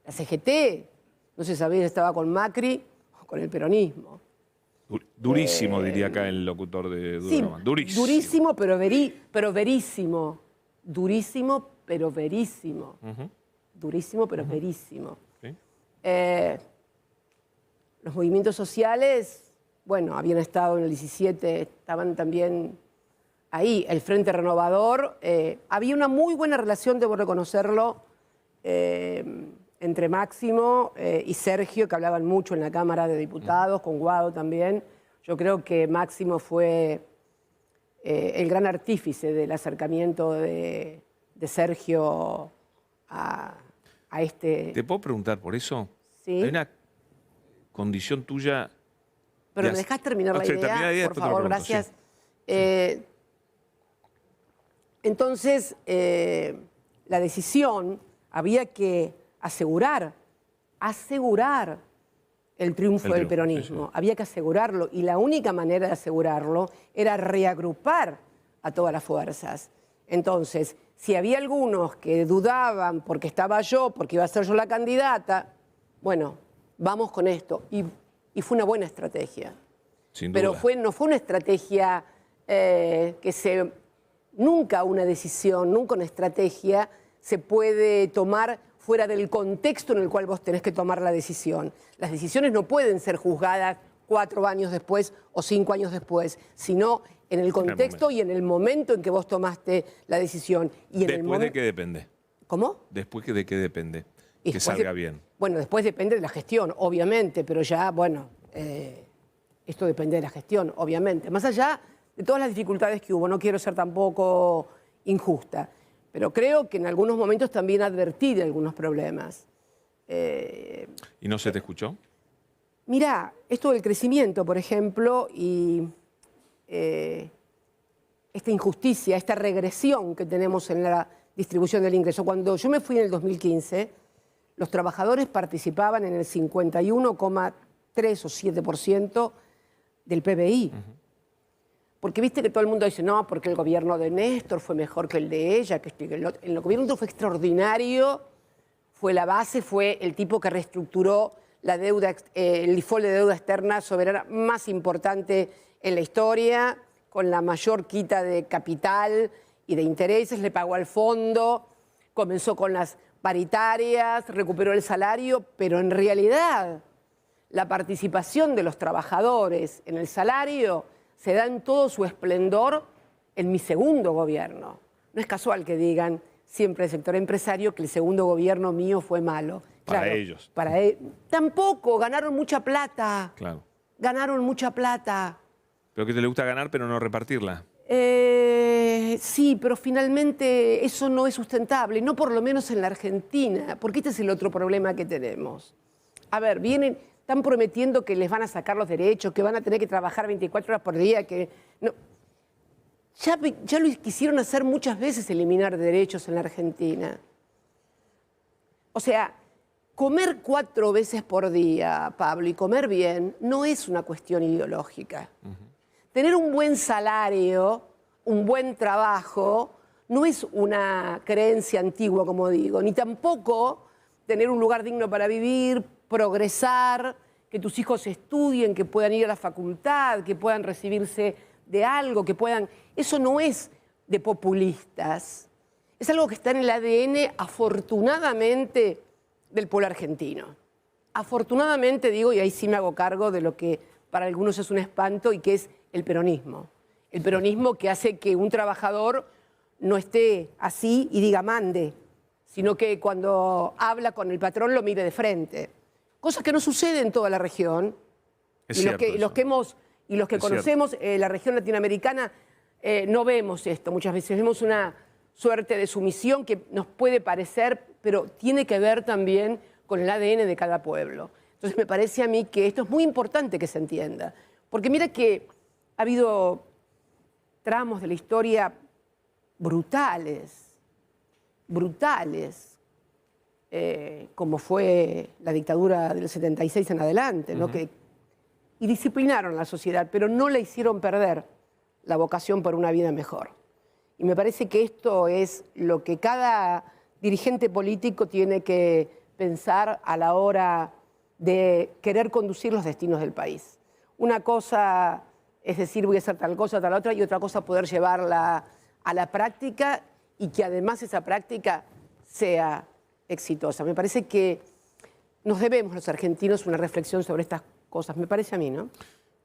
La CGT, no se sabía si estaba con Macri o con el peronismo. Durísimo, diría acá el locutor de Duro Sí, No Más. Durísimo. durísimo, pero verísimo. Durísimo, pero verísimo. Durísimo, pero verísimo. Sí. Los movimientos sociales, bueno, habían estado en el 17, estaban también ahí. El Frente Renovador, había una muy buena relación, debo reconocerlo, entre Máximo y Sergio, que hablaban mucho en la Cámara de Diputados, con Guado también. Yo creo que Máximo fue el gran artífice del acercamiento de Sergio a este... ¿Te puedo preguntar por eso? Sí. Hay una condición tuya... Pero de me dejás terminar la termina la idea, después por te lo favor, pregunto, gracias. sí. Entonces, la decisión había que asegurar el triunfo del peronismo. Sí. Había que asegurarlo y la única manera de asegurarlo era reagrupar a todas las fuerzas. Entonces, si había algunos que dudaban porque estaba yo, porque iba a ser yo la candidata, bueno, vamos con esto. Y fue una buena estrategia. Sin duda. Pero no fue una estrategia nunca una decisión, nunca una estrategia se puede tomar fuera del contexto en el cual vos tenés que tomar la decisión. Las decisiones no pueden ser juzgadas 4 años después o 5 años después, sino en el contexto y en el momento en que vos tomaste la decisión. Y en ¿Después de qué depende? ¿Cómo? ¿Después de qué depende? Y Que después salga bien. Bueno, después depende de la gestión, obviamente, pero ya, bueno, esto depende de la gestión, obviamente. Más allá de todas las dificultades que hubo, no quiero ser tampoco injusta, pero creo que en algunos momentos también advertí de algunos problemas. ¿Y no se te escuchó? Mirá, esto del crecimiento, por ejemplo, y esta injusticia, esta regresión que tenemos en la distribución del ingreso. Cuando yo me fui en el 2015, los trabajadores participaban en el 51,3 o 7% del PBI. Porque viste que todo el mundo dice, no, porque el gobierno de Néstor fue mejor que el de ella, que el otro. El gobierno de Néstor fue extraordinario, fue la base, fue el tipo que reestructuró la deuda, el default de deuda externa soberana más importante en la historia, con la mayor quita de capital y de intereses, le pagó al fondo, comenzó con las paritarias, recuperó el salario, pero en realidad la participación de los trabajadores en el salario se da en todo su esplendor en mi segundo gobierno. No es casual que digan siempre el sector empresario que el segundo gobierno mío fue malo. Para ellos. Tampoco, ganaron mucha plata. Claro. Ganaron mucha plata. Pero que te le gusta ganar, pero no repartirla. Sí, pero finalmente eso no es sustentable, no por lo menos en la Argentina, porque este es el otro problema que tenemos. A ver, están prometiendo que les van a sacar los derechos, que van a tener que trabajar 24 horas por día, que no. Ya lo quisieron hacer muchas veces, eliminar derechos en la Argentina. O sea, comer 4 veces por día, Pablo, y comer bien, no es una cuestión ideológica. Tener un buen salario, un buen trabajo, no es una creencia antigua, como digo, ni tampoco tener un lugar digno para vivir, progresar, que tus hijos estudien, que puedan ir a la facultad, que puedan recibirse de algo, que puedan... Eso no es de populistas. Es algo que está en el ADN, afortunadamente, del pueblo argentino. Afortunadamente, digo, y ahí sí me hago cargo de lo que para algunos es un espanto y que es el peronismo. El peronismo que hace que un trabajador no esté así y diga mande, sino que cuando habla con el patrón lo mire de frente. Cosa que no sucede en toda la región. Es Y cierto los que Es conocemos la región latinoamericana no vemos esto. Muchas veces vemos una suerte de sumisión que nos puede parecer, pero tiene que ver también con el ADN de cada pueblo. Entonces me parece a mí que esto es muy importante que se entienda. Porque mira que ha habido tramos de la historia brutales, como fue la dictadura del 76 en adelante, ¿no? Y disciplinaron a la sociedad, pero no le hicieron perder la vocación por una vida mejor. Y me parece que esto es lo que cada dirigente político tiene que pensar a la hora de querer conducir los destinos del país. Una cosa es decir, voy a hacer tal cosa, tal otra, y otra cosa poder llevarla a la práctica y que además esa práctica sea exitosa. Me parece que nos debemos los argentinos una reflexión sobre estas cosas, me parece a mí, ¿no?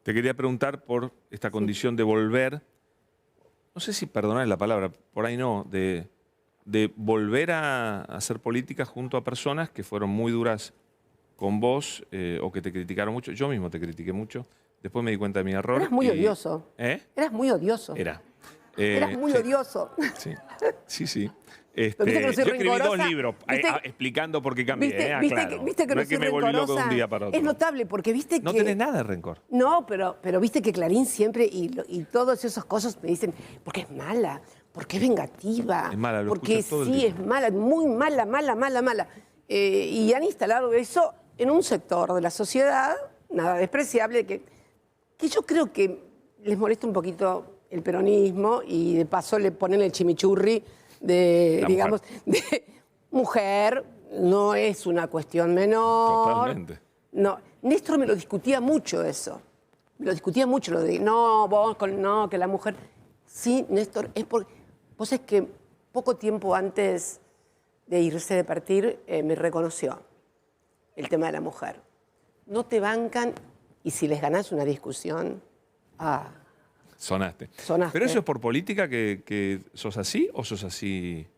Te quería preguntar por esta condición de volver, no sé si perdonar la palabra, por ahí no, de volver a hacer política junto a personas que fueron muy duras con vos o que te criticaron mucho. Yo mismo te critiqué mucho. Después me di cuenta de mi error. Eras muy odioso. ¿Eh? Eras muy odioso. Era. Eras muy odioso. Sí. ¿Viste que no soy yo escribí rencorosa? 2 libros explicando por qué cambié. ¿Viste que no no es que soy me volví loco de rencorosa? un día para otro. Es notable porque viste que... No tenés nada de rencor. No, pero viste que Clarín siempre y todas esas cosas me dicen, porque es mala, porque es vengativa. Es mala, lo porque escucho todo el sí, tiempo. es mala, muy mala. Y han instalado eso en un sector de la sociedad, nada despreciable, que yo creo que les molesta un poquito el peronismo y de paso le ponen el chimichurri de, digamos, de mujer, no es una cuestión menor. Totalmente. No, Néstor me lo discutía mucho eso. Me lo discutía mucho, lo de no, que la mujer. Sí, Néstor, es porque. Vos es que poco tiempo antes de irse de partir, me reconoció el tema de la mujer. No te bancan y si les ganás una discusión. Sonaste. Sonaste. ¿Pero eso es por política que sos así o sos así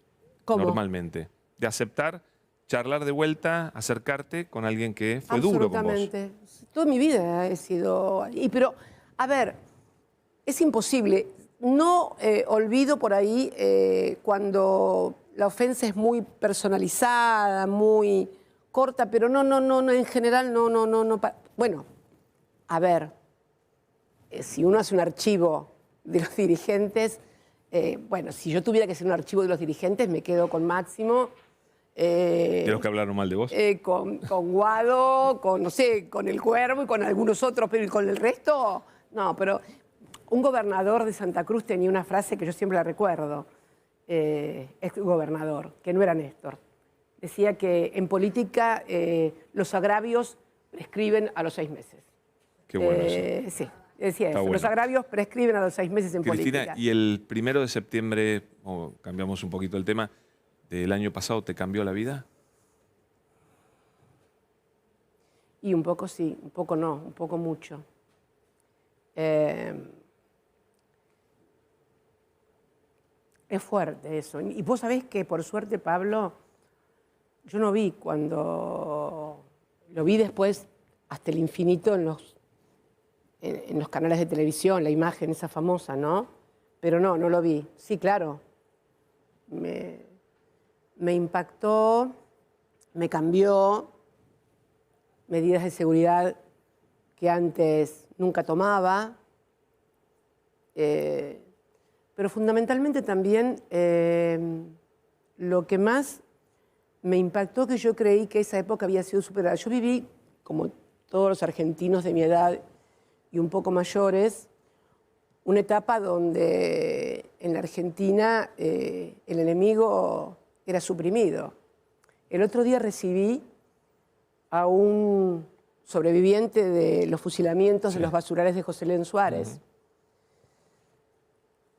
¿Cómo? normalmente? De aceptar, charlar de vuelta, acercarte con alguien que fue duro con vos. Absolutamente. Toda mi vida he sido... Pero, a ver, es imposible. No olvido por ahí cuando la ofensa es muy personalizada, muy corta, pero no, en general no. Bueno, a ver, si uno hace un archivo de los dirigentes, bueno, si yo tuviera que hacer un archivo de los dirigentes, me quedo con Máximo. ¿De los que hablaron mal de vos? Con Guado, con, no sé, con el Cuervo y con algunos otros, pero ¿y con el resto? No, pero un gobernador de Santa Cruz tenía una frase que yo siempre la recuerdo, ex gobernador, que no era Néstor. Decía que en política los agravios prescriben a los 6 meses. Qué bueno eso. Sí, decía eso. Bueno. Los agravios prescriben a los 6 meses en Cristina, política. y el 1 de septiembre, cambiamos un poquito el tema, del año pasado, ¿te cambió la vida? Y un poco sí, un poco no, un poco mucho. Es fuerte eso. Y vos sabés que, por suerte, Pablo, yo no vi cuando... Lo vi después hasta el infinito en los canales de televisión, la imagen esa famosa, ¿no? Pero no lo vi. Sí, claro. Me impactó, me cambió medidas de seguridad que antes nunca tomaba. Pero fundamentalmente también lo que más me impactó que yo creí que esa época había sido superada. Yo viví, como todos los argentinos de mi edad y un poco mayores, una etapa donde en la Argentina el enemigo era suprimido. El otro día recibí a un sobreviviente de los fusilamientos de los basurales de José León Suárez.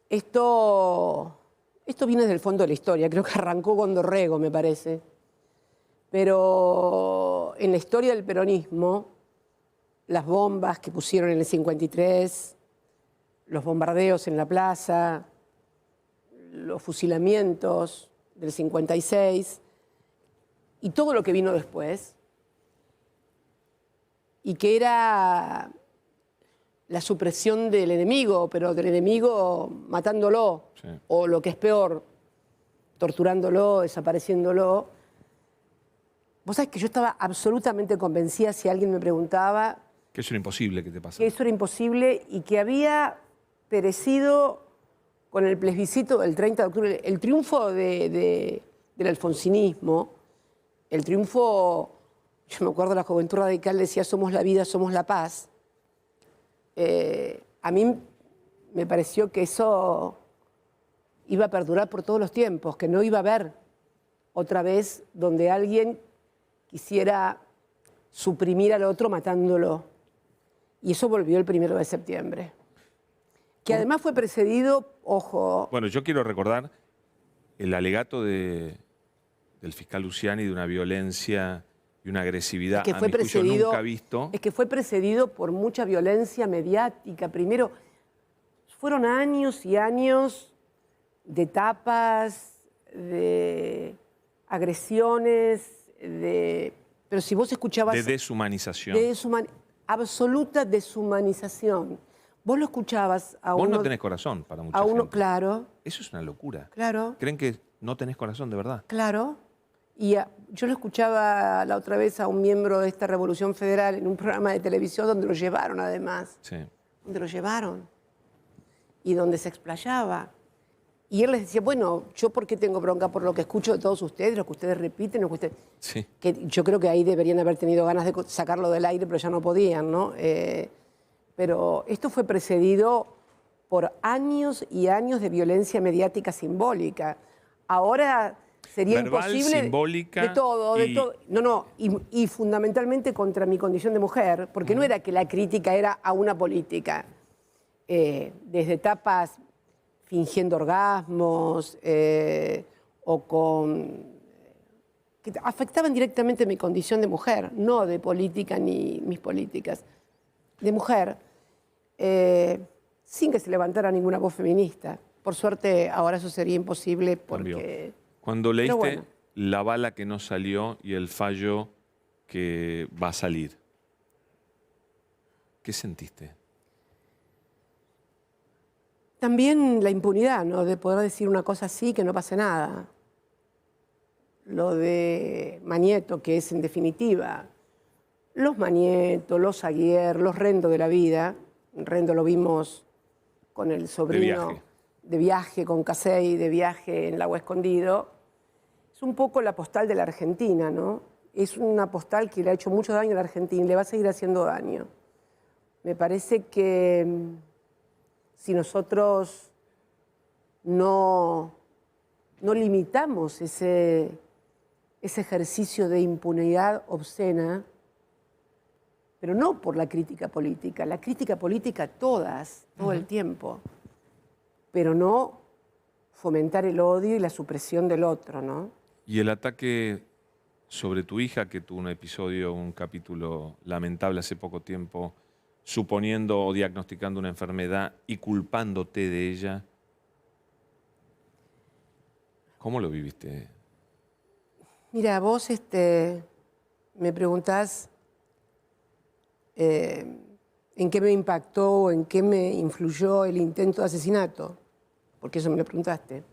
Esto viene del fondo de la historia, creo que arrancó con Dorrego, me parece. Pero en la historia del peronismo, las bombas que pusieron en el 53, los bombardeos en la plaza, los fusilamientos del 56, y todo lo que vino después, y que era la supresión del enemigo, pero del enemigo matándolo, Sí. o lo que es peor, torturándolo, desapareciéndolo. Vos sabés que yo estaba absolutamente convencida, si alguien me preguntaba, Que eso era imposible que te pasara. que eso era imposible y que había perecido con el plebiscito del 30 de octubre, el triunfo del alfonsinismo, el triunfo, yo me acuerdo, la Juventud Radical decía somos la vida, somos la paz. A mí me pareció que eso iba a perdurar por todos los tiempos, que no iba a haber otra vez donde alguien quisiera suprimir al otro matándolo. Y eso volvió el 1 de septiembre. Que además fue precedido, ojo, Bueno, yo quiero recordar el alegato del fiscal Luciani de una violencia y una agresividad que a fue mi juicio precedido, nunca visto. es que fue precedido por mucha violencia mediática. Primero, fueron años y años de tapas, de agresiones, pero si vos escuchabas... De deshumanización. Absoluta deshumanización. Vos lo escuchabas a Vos uno... no tenés corazón para mucha a uno, gente. claro, Eso es una locura. claro, ¿Creen que no tenés corazón de verdad? claro. Y yo lo escuchaba la otra vez a un miembro de esta Revolución Federal en un programa de televisión donde lo llevaron además. Sí. Donde lo llevaron. Y donde se explayaba. Y él les decía, bueno, ¿yo por qué tengo bronca? Por lo que escucho de todos ustedes, lo que ustedes repiten, lo que ustedes... Sí. Que yo creo que ahí deberían haber tenido ganas de sacarlo del aire, pero ya no podían, ¿no? Pero esto fue precedido por años y años de violencia mediática simbólica. Ahora sería Verbal, imposible... simbólica de todo, de y- todo. No, y fundamentalmente contra mi condición de mujer, porque no era que la crítica era a una política. Desde etapas fingiendo orgasmos o con... que afectaban directamente mi condición de mujer, no de política ni mis políticas, de mujer, sin que se levantara ninguna voz feminista. Por suerte ahora eso sería imposible Cambió. porque... Cuando leíste bueno. la bala que no salió y el fallo que va a salir, ¿qué sentiste? También la impunidad, ¿no? De poder decir una cosa así que no pase nada. Lo de Mañeto, que es en definitiva los Mañeto, los Aguiar, los Rendo de la vida. Rendo lo vimos con el sobrino de viaje con Casey, de viaje en Lago Escondido. Es un poco la postal de la Argentina, ¿no? Es una postal que le ha hecho mucho daño a la Argentina y le va a seguir haciendo daño. Me parece que si nosotros no limitamos ese ejercicio de impunidad obscena, pero no por la crítica política todas, todo el tiempo, pero no fomentar el odio y la supresión del otro, ¿no? Y el ataque sobre tu hija, que tuvo un episodio, un capítulo lamentable hace poco tiempo, suponiendo o diagnosticando una enfermedad y culpándote de ella. ¿Cómo lo viviste? Mira, vos me preguntás en qué me impactó, en qué me influyó el intento de asesinato, porque eso me lo preguntaste.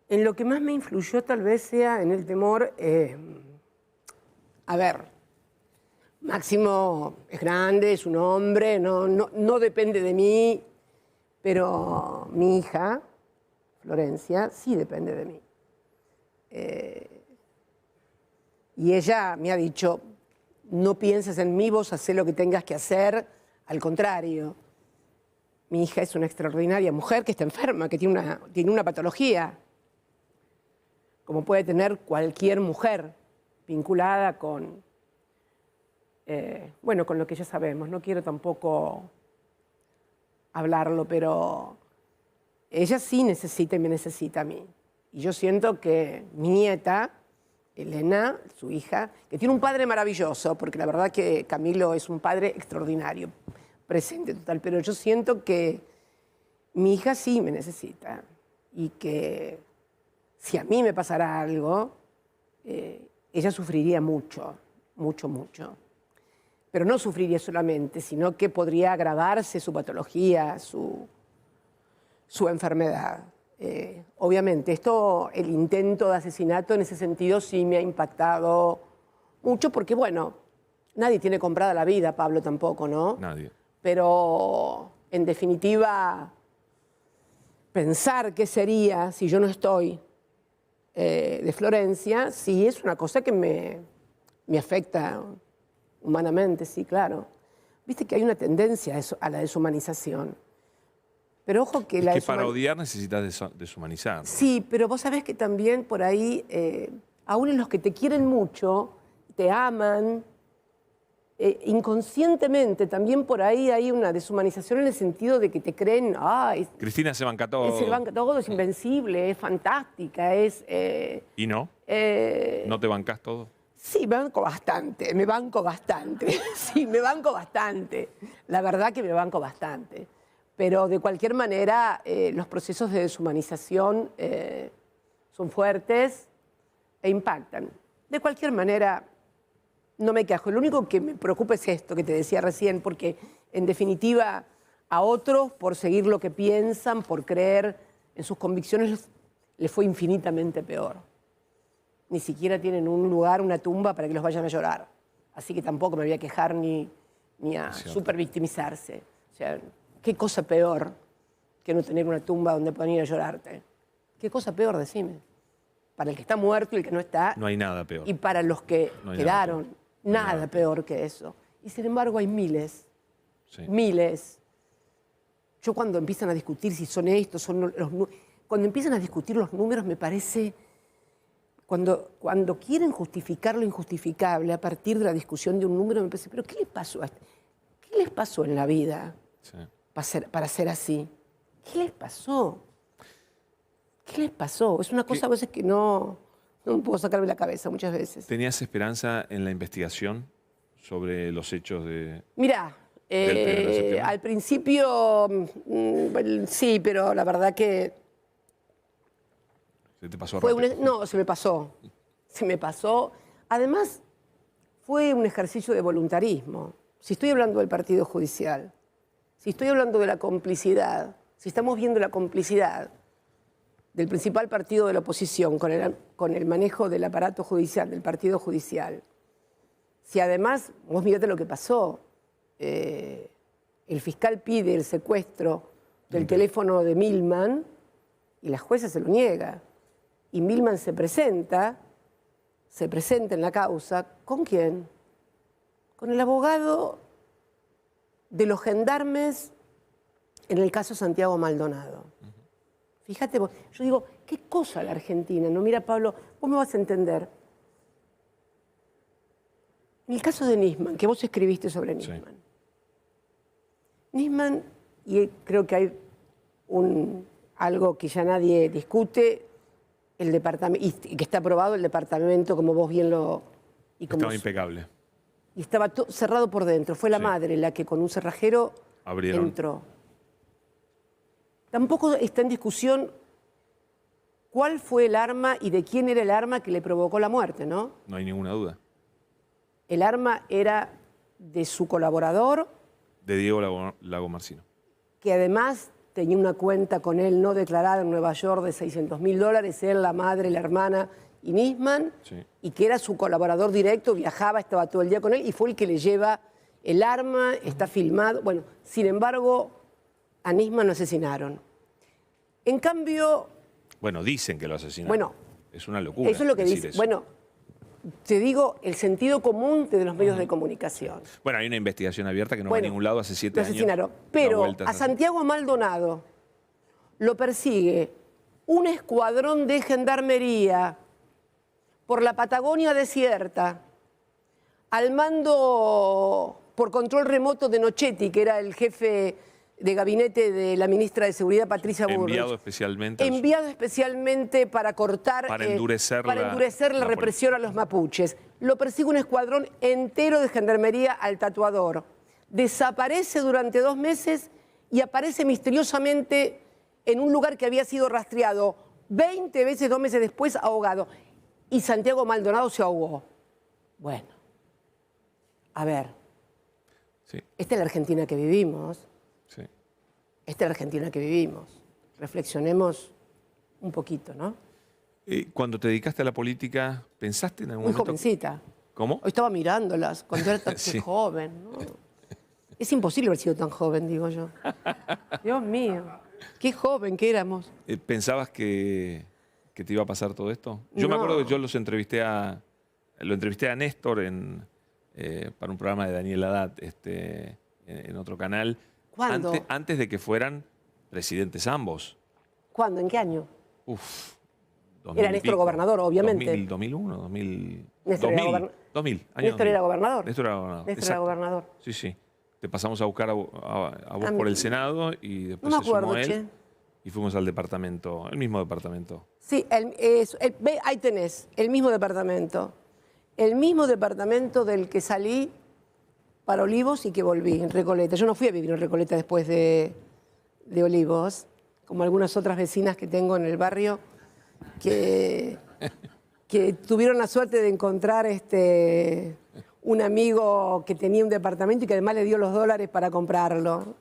En lo que más me influyó tal vez sea en el temor, a ver, Máximo es grande, es un hombre, no depende de mí, pero mi hija, Florencia, sí depende de mí. Y ella me ha dicho, no pienses en mí, vos hacé lo que tengas que hacer, al contrario. Mi hija es una extraordinaria mujer que está enferma, que tiene una patología, como puede tener cualquier mujer vinculada con, con lo que ya sabemos. No quiero tampoco hablarlo, pero ella sí necesita y me necesita a mí. Y yo siento que mi nieta, Elena, su hija, que tiene un padre maravilloso, porque la verdad que Camilo es un padre extraordinario, presente total, pero yo siento que mi hija sí me necesita y que si a mí me pasara algo, ella sufriría mucho, mucho, mucho. Pero no sufriría solamente, sino que podría agravarse su patología, su enfermedad. Obviamente, el intento de asesinato en ese sentido sí me ha impactado mucho porque, bueno, nadie tiene comprada la vida, Pablo tampoco, ¿no? Nadie. Pero, en definitiva, pensar qué sería si yo no estoy de Florencia, sí es una cosa que me afecta humanamente, sí, claro. Viste que hay una tendencia a la deshumanización. Pero ojo que Es que para odiar necesitas deshumanizar, ¿no? Sí, pero vos sabés que también por ahí, aún en los que te quieren mucho, te aman, inconscientemente también por ahí hay una deshumanización en el sentido de que te creen, Cristina se banca todo. se banca todo, es invencible, es fantástica, es... ¿Y no? ¿No te bancás todo? Sí, me banco bastante, me banco bastante. Sí, me banco bastante. La verdad que me banco bastante. Pero de cualquier manera, los procesos de deshumanización son fuertes e impactan. De cualquier manera, no me quejo. Lo único que me preocupa es esto que te decía recién, porque en definitiva a otros, por seguir lo que piensan, por creer en sus convicciones, les fue infinitamente peor. Ni siquiera tienen un lugar, una tumba para que los vayan a llorar. Así que tampoco me voy a quejar ni a supervictimizarse. O sea, ¿qué cosa peor que no tener una tumba donde puedan ir a llorarte? ¿Qué cosa peor, decime? Para el que está muerto y el que no está. No hay nada peor. Y para los que no quedaron, nada peor que eso. Y sin embargo hay miles, miles. Yo cuando empiezan a discutir si son estos, cuando empiezan a discutir los números me parece... Cuando quieren justificar lo injustificable a partir de la discusión de un número, me parece, pero ¿qué les pasó? ¿Qué les pasó en la vida para ser así? ¿Qué les pasó? ¿Qué les pasó? Es una cosa a veces que no puedo sacarme la cabeza muchas veces. ¿Tenías esperanza en la investigación sobre los hechos del 1 de septiembre? Al principio sí, pero la verdad que... ¿Se te pasó rápido? No, se me pasó. Se me pasó. Además, fue un ejercicio de voluntarismo. Si estoy hablando del partido judicial, si estoy hablando de la complicidad, si estamos viendo la complicidad del principal partido de la oposición con el manejo del aparato judicial, del partido judicial, si además, vos mirate lo que pasó, el fiscal pide el secuestro del teléfono de Milman y la jueza se lo niega. Y Milman se presenta en la causa, ¿con quién? Con el abogado de los gendarmes en el caso Santiago Maldonado. Fíjate vos, yo digo, ¿qué cosa la Argentina? No, mira, Pablo, vos me vas a entender. En el caso de Nisman, que vos escribiste sobre Nisman. Sí. Nisman, y creo que hay algo que ya nadie discute, el departamento, y que está aprobado el departamento, como vos bien lo... Estaba impecable. Y estaba cerrado por dentro. Fue la madre la que con un cerrajero entró. Tampoco está en discusión cuál fue el arma y de quién era el arma que le provocó la muerte, ¿no? No hay ninguna duda. El arma era de su colaborador. De Diego Lagomarsino. Que además tenía una cuenta con él no declarada en Nueva York de $600.000, él, la madre, la hermana y Nisman, y que era su colaborador directo, viajaba, estaba todo el día con él, y fue el que le lleva el arma, está filmado. Bueno, sin embargo, a Nisman lo asesinaron. En cambio... Bueno, dicen que lo asesinaron. Bueno, es una locura. Eso es lo que dice. Bueno, te digo, el sentido común de los medios de comunicación. Bueno, hay una investigación abierta que no va a ningún lado hace 7 años. Lo asesinaron. Pero a Santiago Maldonado lo persigue un escuadrón de gendarmería por la Patagonia desierta, al mando por control remoto de Nochetti, que era el jefe de gabinete de la ministra de Seguridad, Patricia Bullrich. Enviado especialmente. Enviado especialmente para cortar... Para endurecer la represión a los mapuches. Lo persigue un escuadrón entero de gendarmería al tatuador. Desaparece durante 2 meses y aparece misteriosamente en un lugar que había sido rastreado 20 veces 2 meses después, ahogado. y Santiago Maldonado se ahogó. Bueno, a ver, Sí, esta es la Argentina que vivimos, sí. esta es la Argentina que vivimos. Reflexionemos un poquito, ¿no? Cuando te dedicaste a la política, ¿pensaste en algún Muy momento? jovencita. ¿Cómo? Hoy estaba mirándolas cuando era tan Sí. joven, ¿no? Es imposible haber sido tan joven, digo yo. Dios mío, qué joven que éramos. ¿Pensabas que te iba a pasar todo esto? Yo me No. acuerdo que yo lo entrevisté a Néstor para un programa de Daniel Haddad en otro canal. ¿Cuándo? Antes de que fueran presidentes ambos. ¿Cuándo? ¿En qué año? Uf. Era Néstor gobernador, obviamente. 2001, 2000. Néstor era 2000, 2000, año Néstor 2000. era gobernador. Néstor era gobernador. Néstor era exacto. gobernador. Sí, sí. Te pasamos a buscar a vos A por mí. el Senado y después No me se sumó acuerdo, él. che. Y fuimos al departamento, el mismo departamento. Sí, ve, ahí tenés, el mismo departamento. El mismo departamento del que salí para Olivos y que volví, en Recoleta. Yo no fui a vivir en Recoleta después de Olivos, como algunas otras vecinas que tengo en el barrio, que tuvieron la suerte de encontrar un amigo que tenía un departamento y que además le dio los dólares para comprarlo.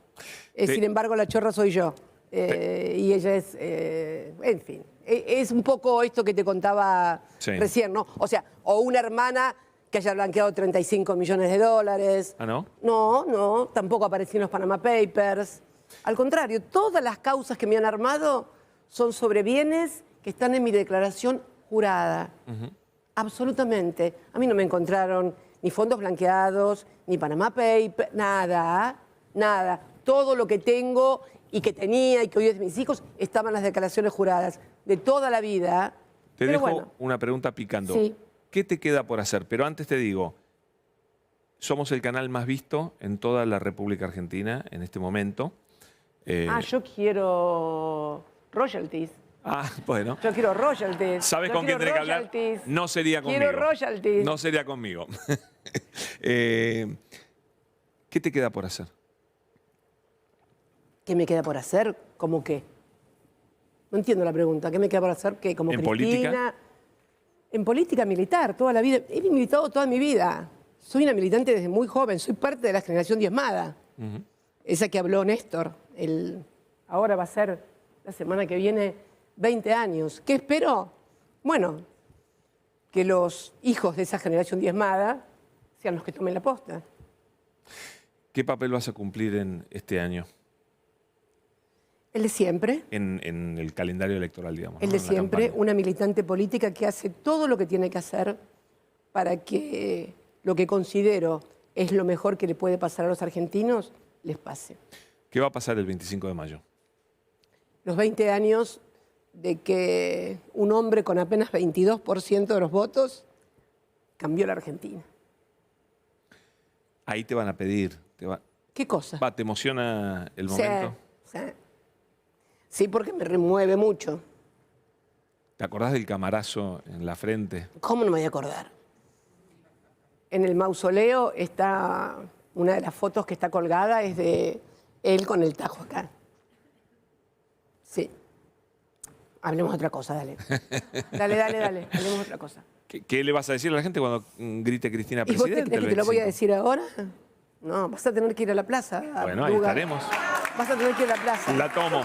Sin embargo, la chorra soy yo. Y ella es, en fin, es un poco esto que te contaba Sí. recién, ¿no? O sea, o una hermana que haya blanqueado 35 millones de dólares. ¿Ah, no? No, tampoco apareció en los Panama Papers. Al contrario, todas las causas que me han armado son sobre bienes que están en mi declaración jurada. Absolutamente. A mí no me encontraron ni fondos blanqueados, ni Panama Papers, nada, nada. Todo lo que tengo y que tenía y que hoy es de mis hijos estaban en las declaraciones juradas de toda la vida. Te Pero dejo bueno, una pregunta picando. Sí. ¿Qué te queda por hacer? Pero antes te digo, somos el canal más visto en toda la República Argentina en este momento. yo quiero royalties. Bueno. Yo quiero royalties. ¿Sabes Yo con quién quiero tenés que hablar? royalties. No sería conmigo. Quiero royalties. No sería conmigo. ¿Qué te queda por hacer? ¿Qué me queda por hacer? ¿Cómo qué? No entiendo la pregunta. ¿Qué me queda por hacer? ¿Qué? ¿Como ¿En Cristina? política? En política militar, toda la vida. He militado toda mi vida. Soy una militante desde muy joven. Soy parte de la generación diezmada. Esa que habló Néstor. Ahora va a ser, la semana que viene, 20 años. ¿Qué espero? Bueno, que los hijos de esa generación diezmada sean los que tomen la posta. ¿Qué papel vas a cumplir en este año? El de siempre. En el calendario electoral, digamos. El ¿no? de En la siempre, campaña. una militante política que hace todo lo que tiene que hacer para que lo que considero es lo mejor que le puede pasar a los argentinos, les pase. ¿Qué va a pasar el 25 de mayo? Los 20 años de que un hombre con apenas 22% de los votos cambió la Argentina. Ahí te van a pedir. ¿Qué cosa? ¿Te emociona el Sí, momento? sí. Sí, porque me remueve mucho. ¿Te acordás del camarazo en la frente? ¿Cómo no me voy a acordar? En el mausoleo está, una de las fotos que está colgada es de él con el tajo acá. Sí. Hablemos de otra cosa, dale. Dale, hablemos de otra cosa. ¿Qué le vas a decir a la gente cuando grite Cristina ¿Y vos te presidente? crees que el te lo voy a 25? decir ahora? No, vas a tener que ir a la plaza. Bueno, ahí Luga. estaremos. Vas a tener que ir a la plaza. La tomo.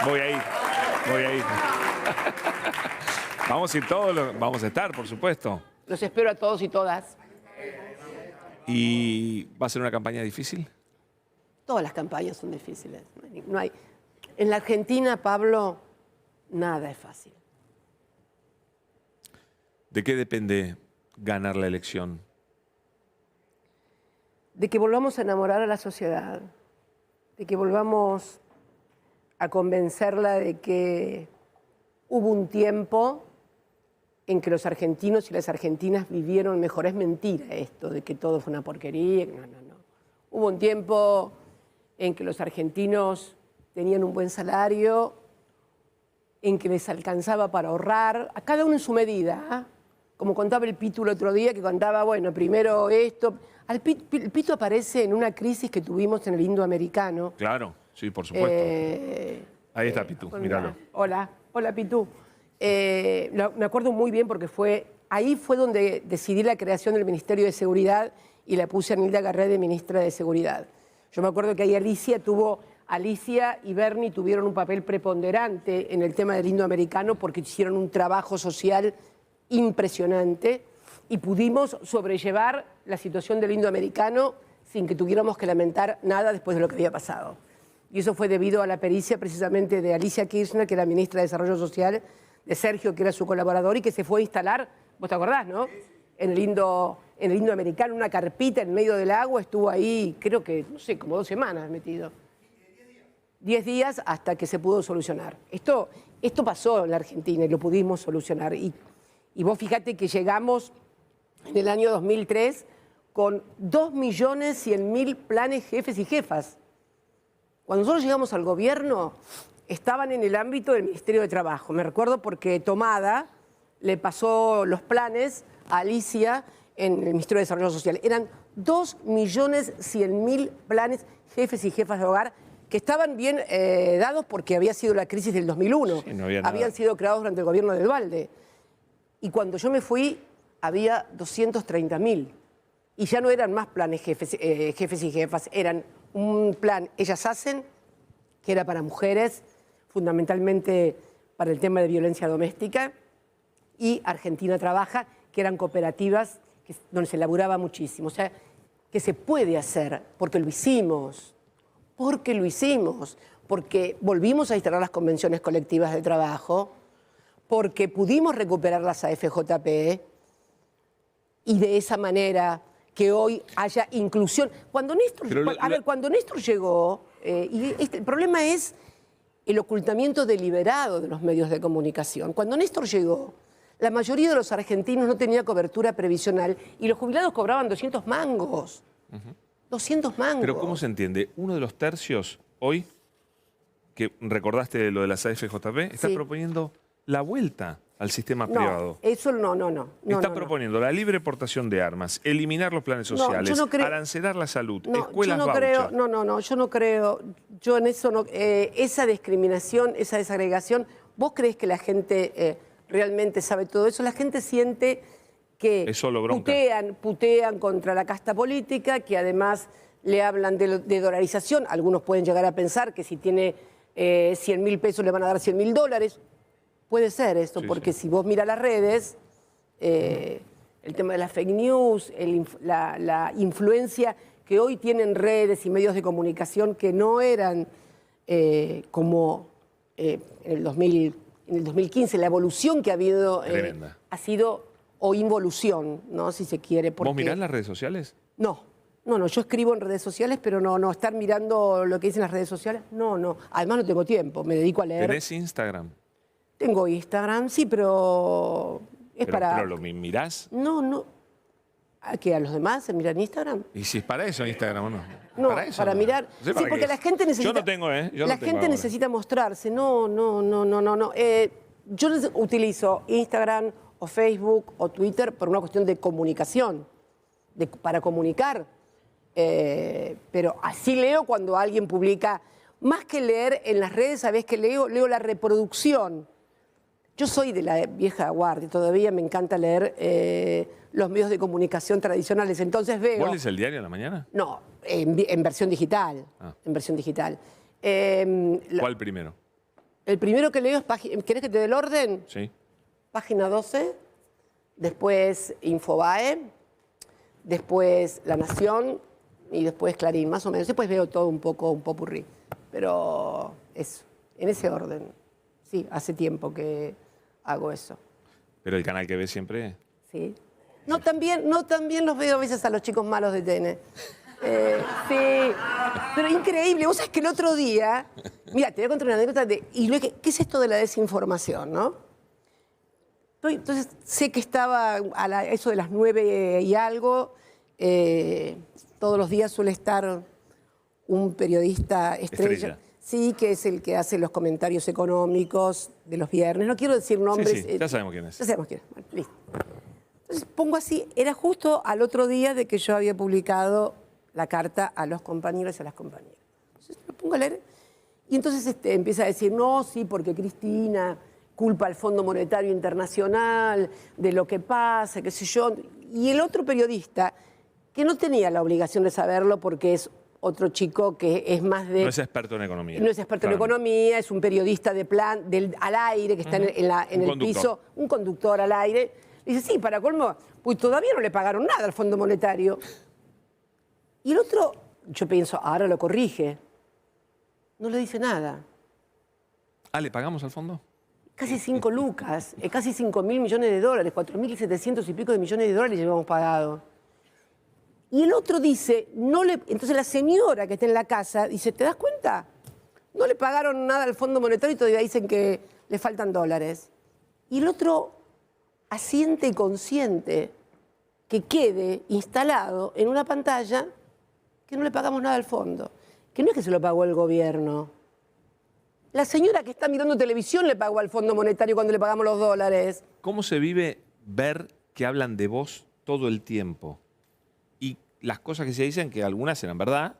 Voy a ir. Vamos a ir todos, vamos a estar, por supuesto. Los espero a todos y todas. ¿Y va a ser una campaña difícil? Todas las campañas son difíciles. No hay. En la Argentina, Pablo, nada es fácil. ¿De qué depende ganar la elección? De que volvamos a enamorar a la sociedad, de que volvamos a convencerla de que hubo un tiempo en que los argentinos y las argentinas vivieron mejor. Es mentira esto de que todo fue una porquería. No. Hubo un tiempo en que los argentinos tenían un buen salario, en que les alcanzaba para ahorrar, a cada uno en su medida. ¿Ah? Como contaba el Pitu el otro día, que contaba, bueno, primero esto. El Pitu aparece en una crisis que tuvimos en el indoamericano. Claro, sí, por supuesto. Ahí está Pitu, míralo. Hola Pitu. Me acuerdo muy bien porque ahí fue donde decidí la creación del Ministerio de Seguridad y la puse a Nilda Garré de ministra de Seguridad. Yo me acuerdo que ahí Alicia y Bernie tuvieron un papel preponderante en el tema del indoamericano porque hicieron un trabajo social impresionante y pudimos sobrellevar la situación del indoamericano sin que tuviéramos que lamentar nada después de lo que había pasado. Y eso fue debido a la pericia precisamente de Alicia Kirchner, que era ministra de Desarrollo Social, de Sergio, que era su colaborador, y que se fue a instalar, vos te acordás, ¿no? En el indoamericano, una carpita en medio del agua, estuvo ahí, creo que, no sé, como 2 semanas metido. 10 días hasta que se pudo solucionar. Esto pasó en la Argentina y lo pudimos solucionar. Y vos fíjate que llegamos en el año 2003 con 2.100.000 planes jefes y jefas. Cuando nosotros llegamos al gobierno, estaban en el ámbito del Ministerio de Trabajo. Me recuerdo porque Tomada le pasó los planes a Alicia en el Ministerio de Desarrollo Social. Eran 2.100.000 planes jefes y jefas de hogar que estaban bien dados porque había sido la crisis del 2001. Sí, no había habían sido creados durante el gobierno de Duhalde. Y cuando yo me fui, había 230.000. Y ya no eran más planes jefes y jefas, eran un plan Ellas Hacen, que era para mujeres, fundamentalmente para el tema de violencia doméstica, y Argentina Trabaja, que eran cooperativas donde se laburaba muchísimo. O sea, que se puede hacer, porque lo hicimos, porque volvimos a instalar las convenciones colectivas de trabajo, porque pudimos recuperar las AFJP, y de esa manera que hoy haya inclusión. Cuando Néstor llegó, el problema es el ocultamiento deliberado de los medios de comunicación. Cuando Néstor llegó, la mayoría de los argentinos no tenía cobertura previsional y los jubilados cobraban 200 mangos. 200 mangos. Pero ¿cómo se entiende? Uno de los tercios hoy, que recordaste lo de las AFJP, está proponiendo la vuelta al sistema privado. Eso no. Está proponiendo la libre portación de armas, eliminar los planes sociales, arancelar la salud, escuelas voucher. Yo no creo. Yo en eso no. Esa discriminación, esa desagregación, ¿vos crees que la gente realmente sabe todo eso? La gente siente que putean contra la casta política, que además le hablan de dolarización. Algunos pueden llegar a pensar que si tiene 100.000 pesos le van a dar $100.000. Puede ser esto, porque si vos miras las redes, el tema de las fake news, la influencia que hoy tienen redes y medios de comunicación que no eran como en el 2015, la evolución que ha habido ha sido, o involución, ¿no? Si se quiere. ¿Vos mirás las redes sociales? No, yo escribo en redes sociales, pero no estar mirando lo que dicen las redes sociales, no. Además no tengo tiempo, me dedico a leer. ¿Tenés Instagram? Tengo Instagram, sí, pero ¿Pero lo mirás? No. ¿A qué? ¿A los demás se miran Instagram? ¿Y si es para eso Instagram o no? No, para mirar. No sé sí, porque la gente necesita. Yo no tengo, la gente necesita mostrarse. No. Yo utilizo Instagram o Facebook o Twitter por una cuestión de comunicación, para comunicar. Pero así leo cuando alguien publica. Más que leer en las redes, ¿sabés qué leo? Leo la reproducción. Yo soy de la vieja guardia, todavía me encanta leer los medios de comunicación tradicionales, entonces veo... ¿Vos lees el diario a la mañana? No, en versión digital. En versión digital. ¿Cuál primero? El primero que leo es ¿querés que te dé el orden? Sí. Página 12, después Infobae, después La Nación y después Clarín, más o menos. Después veo todo un popurrí. Pero eso, en ese orden. Sí, hace tiempo que hago eso. ¿Pero el canal que ves siempre? Sí. No, también los veo a veces a los chicos malos de TN. Sí, pero increíble. Vos sabés que el otro día... Mira, te voy a contar una anécdota de... ¿Qué es esto de la desinformación, no? Entonces, sé que estaba a eso de las 9 y algo. Todos los días suele estar un periodista estrella. Sí, que es el que hace los comentarios económicos de los viernes. No quiero decir nombres. Sí, ya sabemos quién es. Ya sabemos quién es. Bueno, listo. Entonces pongo así, era justo al otro día de que yo había publicado la carta a los compañeros y a las compañeras. Entonces lo pongo a leer y entonces empieza a decir, no, sí, porque Cristina, culpa al Fondo Monetario Internacional de lo que pasa, qué sé yo. Y el otro periodista, que no tenía la obligación de saberlo porque es otro chico que es más de... No es experto en economía. No es experto en economía, es un periodista de plan, al aire, que está en el piso, un conductor al aire. Dice, sí, para colmo, pues todavía no le pagaron nada al Fondo Monetario. Y el otro, yo pienso, ahora lo corrige. No le dice nada. Ah, ¿le pagamos al fondo? Casi 5 lucas, casi 5.000 millones de dólares, 4.700 y pico de millones de dólares llevamos pagado. Y el otro dice, entonces la señora que está en la casa dice, ¿te das cuenta? No le pagaron nada al Fondo Monetario y todavía dicen que le faltan dólares. Y el otro asiente y consiente que quede instalado en una pantalla que no le pagamos nada al fondo. Que no es que se lo pagó el gobierno. La señora que está mirando televisión le pagó al Fondo Monetario cuando le pagamos los dólares. ¿Cómo se vive ver que hablan de vos todo el tiempo? Y las cosas que se dicen, que algunas eran verdad,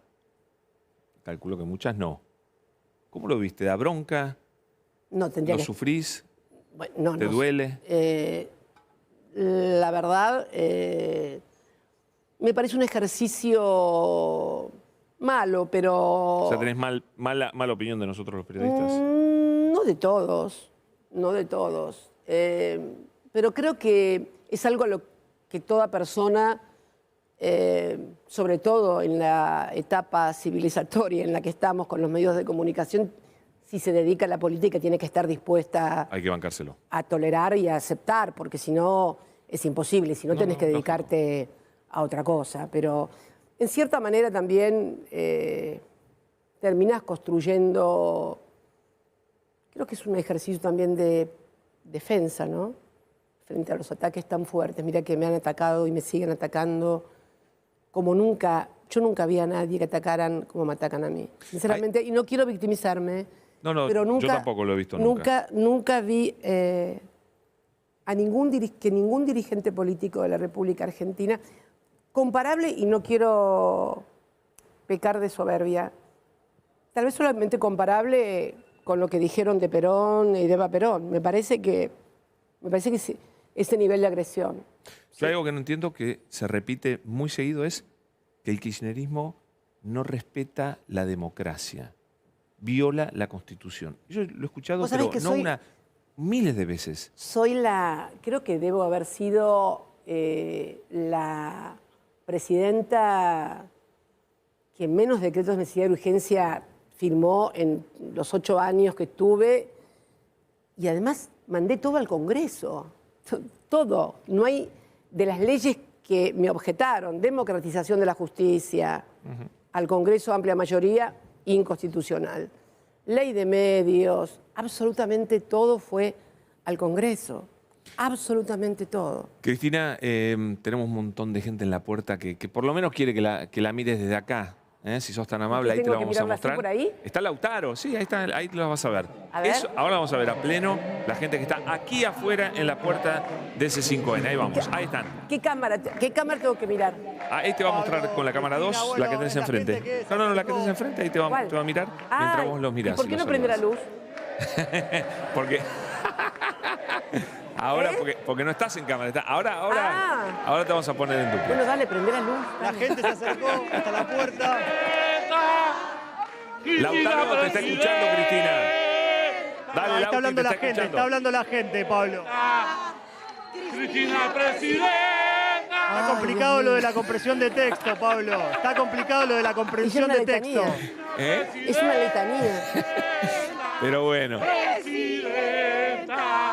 calculo que muchas no. ¿Cómo lo viste? ¿Da bronca? No, tendría ¿Lo que... sufrís? Bueno, no, ¿Te no. duele? La verdad, me parece un ejercicio malo, pero... O sea, ¿tenés mala opinión de nosotros los periodistas? No de todos, no de todos. Pero creo que es algo a lo que toda persona, sobre todo en la etapa civilizatoria en la que estamos con los medios de comunicación, si se dedica a la política tiene que estar dispuesta Hay que bancárselo. a tolerar y a aceptar, porque si no es imposible, si no tenés que dedicarte a otra cosa. Pero en cierta manera también terminás construyendo, creo que es un ejercicio también de defensa, ¿no? Frente a los ataques tan fuertes. Mira que me han atacado y me siguen atacando como nunca. Yo nunca vi a nadie que atacaran como me atacan a mí. Sinceramente, y no quiero victimizarme. No, pero nunca, yo tampoco lo he visto nunca. Nunca vi a ningún dirigente político de la República Argentina comparable, y no quiero pecar de soberbia, tal vez solamente comparable con lo que dijeron de Perón y de Eva Perón. Me parece que ese nivel de agresión. Yo algo que no entiendo, que se repite muy seguido, es que el kirchnerismo no respeta la democracia, viola la Constitución. Yo lo he escuchado, pero no miles de veces. Creo que debo haber sido la presidenta que menos decretos de necesidad de urgencia firmó en los 8 años que estuve, y además mandé todo al Congreso, todo. No hay de las leyes que me objetaron, democratización de la justicia, al Congreso amplia mayoría, inconstitucional. Ley de medios, absolutamente todo fue al Congreso, absolutamente todo. Cristina, tenemos un montón de gente en la puerta que por lo menos quiere que la mires desde acá. Si sos tan amable, ahí te lo vamos a mostrar. ¿Por ahí? Está Lautaro, sí, ahí lo vas a ver. A ver. Ahora vamos a ver a pleno la gente que está aquí afuera en la puerta de ese 5N. Ahí vamos, ahí están. ¿Qué cámara tengo que mirar? Ahí te va a mostrar con la cámara 2, la que tenés enfrente. No, la que tenés enfrente, ahí te va a mirar mientras vos los mirás. ¿Y por qué no prende la luz? Porque... Ahora, porque no estás en cámara. Ahora te vamos a poner en dupla. Bueno, dale, prende la luz. La gente se acercó hasta la puerta. Lautaro te está escuchando, Cristina. Dale, Ahí Lauti, está hablando la gente, está hablando la gente, Pablo. Cristina Presidenta. Está complicado lo de la compresión de texto, Pablo. Está complicado lo de la comprensión de texto. Es una letanía. Pero bueno.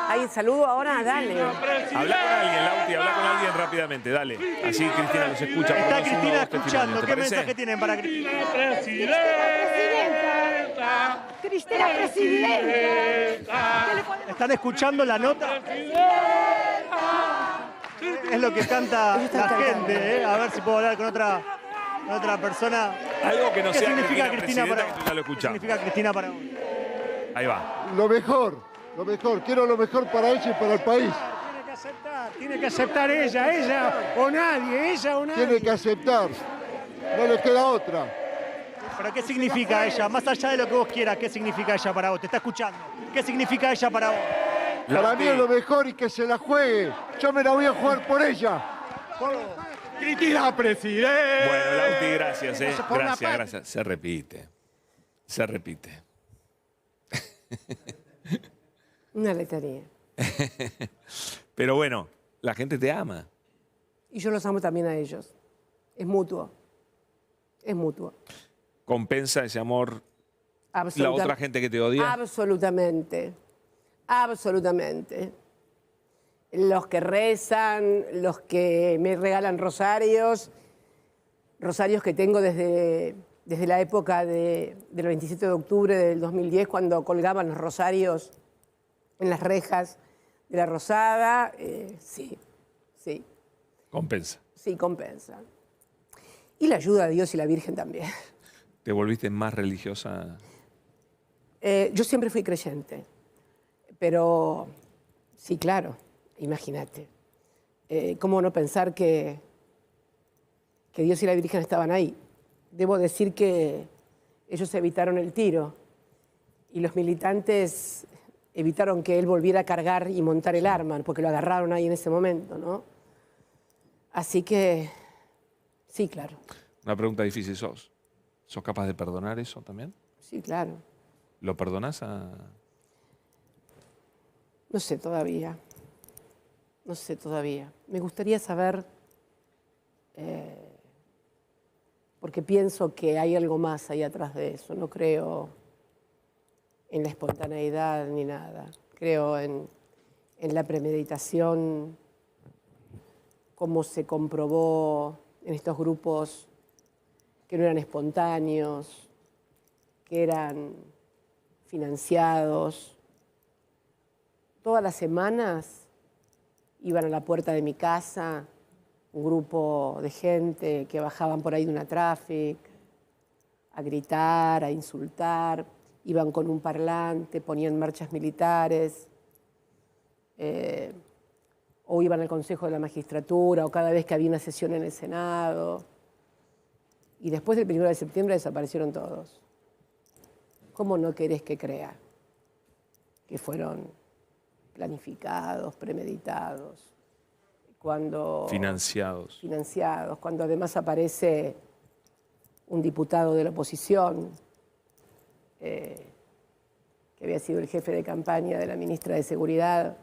Ahí, saludo ahora, dale. Habla con alguien, Lauti, habla con alguien rápidamente, dale. Así Cristina los escucha. Está por dos, Cristina uno, dos, escuchando. ¿te ¿Qué parece? mensaje tienen para Cristina? Cristina Presidenta. ¿Están escuchando la nota? Es lo que canta la gente, ¿eh? A ver si puedo hablar con otra persona. Algo que no ¿Qué sea significa Cristina Presidenta, para que tú ya lo ¿Qué escuchás. significa Cristina para vos? Ahí va. Lo mejor, quiero lo mejor para ella y para el país. Tiene que aceptar ella o nadie, Tiene que aceptar, no le queda otra. ¿Pero qué significa ella? Más allá de lo que vos quieras, ¿qué significa ella para vos? Te está escuchando. ¿Qué significa ella para vos? Para mí es lo mejor y que se la juegue. Yo me la voy a jugar por ella. Cristina presidente. Bueno, Lauti, gracias, Por la Gracias, paz. gracias. Se repite. Se repite. Una letanía. Pero bueno, la gente te ama. Y yo los amo también a ellos. Es mutuo. Es mutuo. ¿Compensa ese amor la Absoluta- otra gente que te odia? Absolutamente. Absolutamente. Los que rezan, los que me regalan rosarios, rosarios que tengo desde la época del 27 de octubre del 2010, cuando colgaban los rosarios en las rejas de la Rosada. Sí, sí, Compensa. sí, compensa. Y la ayuda de Dios y la Virgen también. ¿Te volviste más religiosa? Yo siempre fui creyente, pero sí, claro, imagínate. ¿Cómo no pensar que Dios y la Virgen estaban ahí? Debo decir que ellos evitaron el tiro y los militantes evitaron que él volviera a cargar y montar el arma, porque lo agarraron ahí en ese momento, ¿no? Así que, sí, claro, Una pregunta difícil. ¿Sos capaz de perdonar eso también? sí, claro. ¿Lo perdonás a...? No sé todavía. No sé todavía. Me gustaría saber, porque pienso que hay algo más ahí atrás de eso. No creo en la espontaneidad ni nada. Creo en la premeditación, cómo se comprobó en estos grupos que no eran espontáneos, que eran financiados. Todas las semanas iban a la puerta de mi casa un grupo de gente que bajaban por ahí de una traffic a gritar, a insultar, iban con un parlante, ponían marchas militares, o iban al Consejo de la Magistratura, o cada vez que había una sesión en el Senado. Y después del 1 de septiembre desaparecieron todos. ¿Cómo no querés que crea que fueron planificados, premeditados? Cuando Financiados. financiados, cuando además aparece un diputado de la oposición, que había sido el jefe de campaña de la ministra de Seguridad,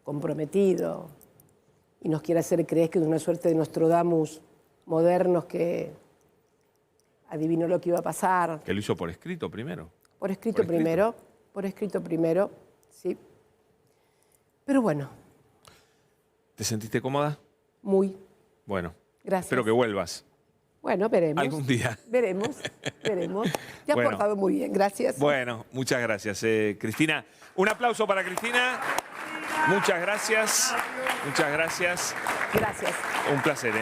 comprometido, y nos quiere hacer creer que es una suerte de Nostradamus modernos que adivinó lo que iba a pasar. Que lo hizo por escrito primero. Por escrito Por escrito. primero, por escrito primero, sí. Pero bueno, ¿Te sentiste cómoda? muy, Bueno. gracias. Espero que vuelvas. Bueno, veremos. Algún día. Veremos, veremos. Te has Bueno. portado muy bien, gracias. Bueno, muchas gracias, Cristina. Un aplauso para Cristina. Muchas gracias. Muchas gracias. Gracias. Un placer,